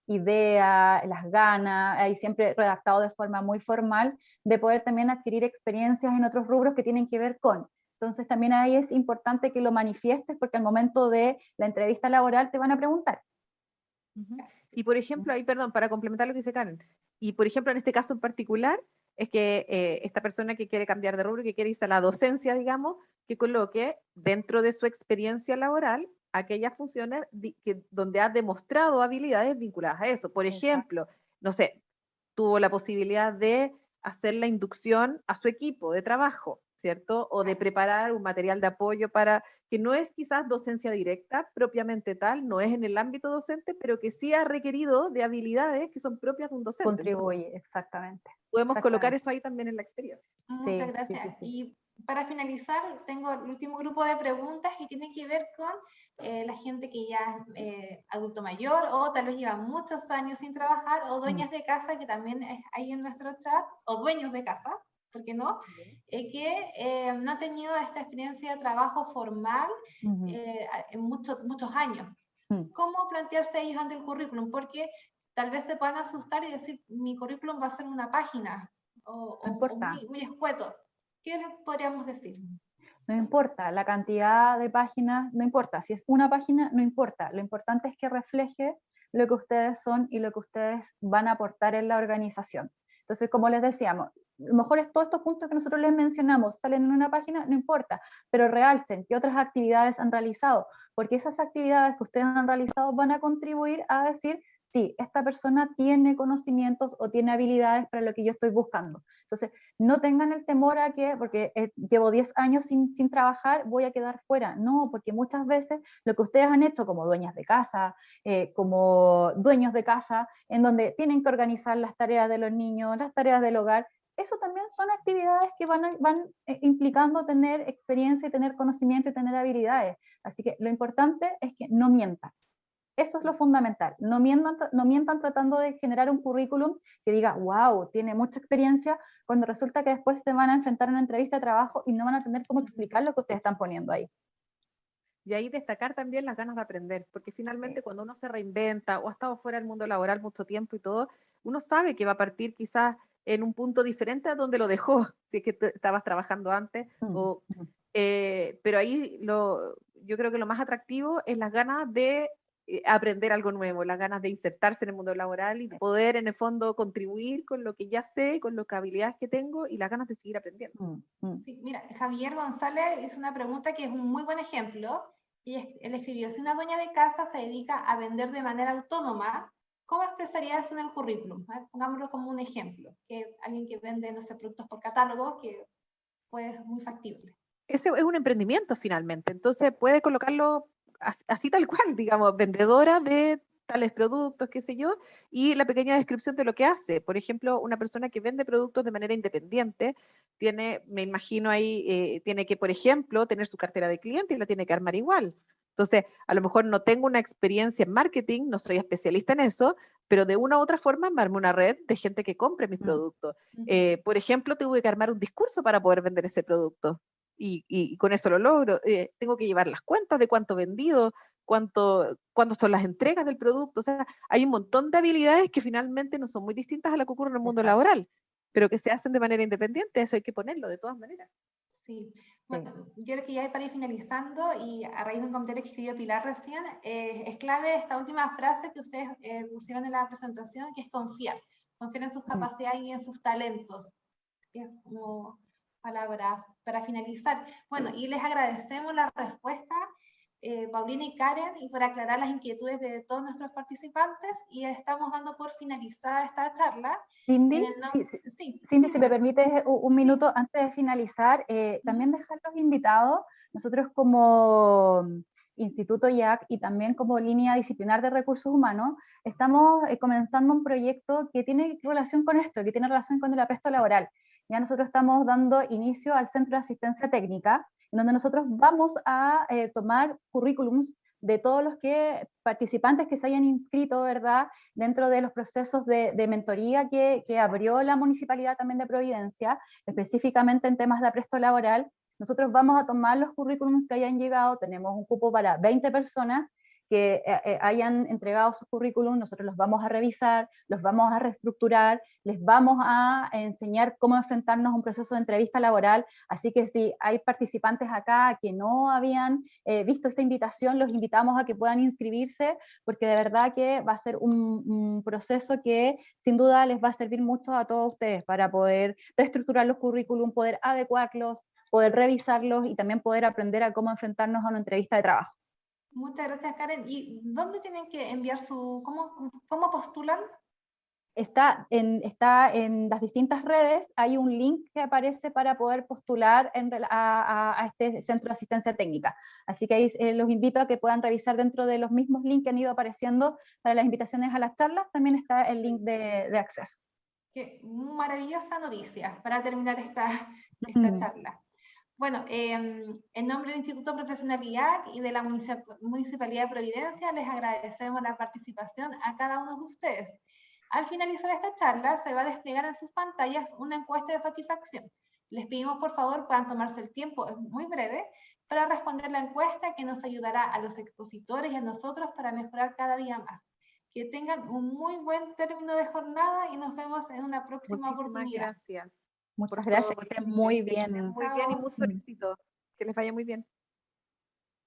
idea, las ganas, ahí siempre redactado de forma muy formal, de poder también adquirir experiencias en otros rubros que tienen que ver con. Entonces también ahí es importante que lo manifiestes porque al momento de la entrevista laboral te van a preguntar. Y por ejemplo, ahí, perdón, para complementar lo que dice Karen, y por ejemplo, en este caso en particular, es que esta persona que quiere cambiar de rubro, que quiere irse a la docencia, digamos, que coloque dentro de su experiencia laboral aquellas funciones donde ha demostrado habilidades vinculadas a eso. Por ejemplo, no sé, tuvo la posibilidad de hacer la inducción a su equipo de trabajo, ¿cierto? O de preparar un material de apoyo para, que no es quizás docencia directa propiamente tal, no es en el ámbito docente, pero que sí ha requerido de habilidades que son propias de un docente. Contribuye, entonces, exactamente. Podemos colocar eso ahí también en la experiencia. Muchas gracias. Sí. Y para finalizar, tengo el último grupo de preguntas y tienen que ver con la gente que ya es adulto mayor o tal vez lleva muchos años sin trabajar, o dueñas de casa, que también hay en nuestro chat, o dueños de casa, ¿por qué no? Que no han tenido esta experiencia de trabajo formal en muchos años. ¿Cómo plantearse ellos ante el currículum? Porque tal vez se puedan asustar y decir, mi currículum va a ser una página, o muy escueto. ¿Qué les podríamos decir? No importa, la cantidad de páginas, no importa. Si es una página, no importa. Lo importante es que refleje lo que ustedes son y lo que ustedes van a aportar en la organización. Entonces, como les decíamos, lo mejor es todos estos puntos que nosotros les mencionamos, salen en una página, no importa, pero realcen qué otras actividades han realizado, porque esas actividades que ustedes han realizado van a contribuir a decir sí, esta persona tiene conocimientos o tiene habilidades para lo que yo estoy buscando. Entonces, no tengan el temor a que, porque llevo 10 años sin trabajar, voy a quedar fuera. No, porque muchas veces lo que ustedes han hecho como dueñas de casa, como dueños de casa, en donde tienen que organizar las tareas de los niños, las tareas del hogar, eso también son actividades que van implicando tener experiencia y tener conocimiento y tener habilidades. Así que lo importante es que no mientan. Eso es lo fundamental. No mientan tratando de generar un currículum que diga, wow, tiene mucha experiencia, cuando resulta que después se van a enfrentar a una entrevista de trabajo y no van a tener cómo explicar lo que ustedes están poniendo ahí. Y ahí destacar también las ganas de aprender, porque finalmente cuando uno se reinventa o ha estado fuera del mundo laboral mucho tiempo y todo, uno sabe que va a partir quizás en un punto diferente a donde lo dejó, si es que estabas trabajando antes, pero ahí yo creo que lo más atractivo es las ganas de aprender algo nuevo, las ganas de insertarse en el mundo laboral y poder en el fondo contribuir con lo que ya sé, con las habilidades que tengo y las ganas de seguir aprendiendo. Sí, mira, Javier González hizo una pregunta que es un muy buen ejemplo, y él escribió, si una dueña de casa se dedica a vender de manera autónoma, ¿cómo expresaría eso en el currículum? Pongámoslo como un ejemplo, que alguien que vende, no sé, productos por catálogo, que puede ser muy factible. Ese es un emprendimiento finalmente, entonces puede colocarlo así tal cual, digamos, vendedora de tales productos, qué sé yo, y la pequeña descripción de lo que hace. Por ejemplo, una persona que vende productos de manera independiente tiene, me imagino ahí, tiene que, por ejemplo, tener su cartera de cliente y la tiene que armar igual. Entonces, a lo mejor no tengo una experiencia en marketing, no soy especialista en eso, pero de una u otra forma me armo una red de gente que compre mis productos. Por ejemplo, tuve que armar un discurso para poder vender ese producto. Y con eso lo logro. Tengo que llevar las cuentas de cuánto vendido, cuánto son las entregas del producto. O sea, hay un montón de habilidades que finalmente no son muy distintas a lo que ocurre en el mundo laboral, pero que se hacen de manera independiente. Eso hay que ponerlo de todas maneras. Sí. Bueno, yo creo que ya para ir finalizando, y a raíz de un comentario que escribió Pilar recién, es clave esta última frase que ustedes pusieron en la presentación, que es confiar. Confiar en sus capacidades y en sus talentos. Es como palabra para finalizar. Bueno, y les agradecemos la respuesta, Paulina y Karen, y por aclarar las inquietudes de todos nuestros participantes, y estamos dando por finalizada esta charla. Cindy, Cindy, si me permites un minuto antes de finalizar, también dejar los invitados, nosotros como Instituto IAC y también como línea disciplinar de recursos humanos, estamos comenzando un proyecto que tiene relación con esto, que tiene relación con el apresto laboral. Ya nosotros estamos dando inicio al Centro de Asistencia Técnica, en donde nosotros vamos a tomar currículums de todos los participantes que se hayan inscrito, ¿verdad?, dentro de los procesos de mentoría que abrió la Municipalidad también de Providencia, específicamente en temas de apresto laboral. Nosotros vamos a tomar los currículums que hayan llegado, tenemos un cupo para 20 personas que hayan entregado sus currículums, nosotros los vamos a revisar, los vamos a reestructurar, les vamos a enseñar cómo enfrentarnos a un proceso de entrevista laboral, así que si hay participantes acá que no habían visto esta invitación, los invitamos a que puedan inscribirse, porque de verdad que va a ser un proceso que sin duda les va a servir mucho a todos ustedes para poder reestructurar los currículums, poder adecuarlos, poder revisarlos y también poder aprender a cómo enfrentarnos a una entrevista de trabajo. Muchas gracias, Karen. ¿Y dónde tienen que enviar cómo postulan? Está en las distintas redes, hay un link que aparece para poder postular a este centro de asistencia técnica. Así que ahí los invito a que puedan revisar dentro de los mismos links que han ido apareciendo para las invitaciones a las charlas, también está el link de acceso. Qué maravillosa noticia para terminar esta charla. Bueno, en nombre del Instituto Profesional IAC y de la Municipalidad de Providencia, les agradecemos la participación a cada uno de ustedes. Al finalizar esta charla, se va a desplegar en sus pantallas una encuesta de satisfacción. Les pedimos, por favor, puedan tomarse el tiempo, es muy breve, para responder la encuesta, que nos ayudará a los expositores y a nosotros para mejorar cada día más. Que tengan un muy buen término de jornada y nos vemos en una próxima oportunidad. Gracias. Muchas gracias, que estén muy bien. Muy bien y mucho éxito. Que les vaya muy bien.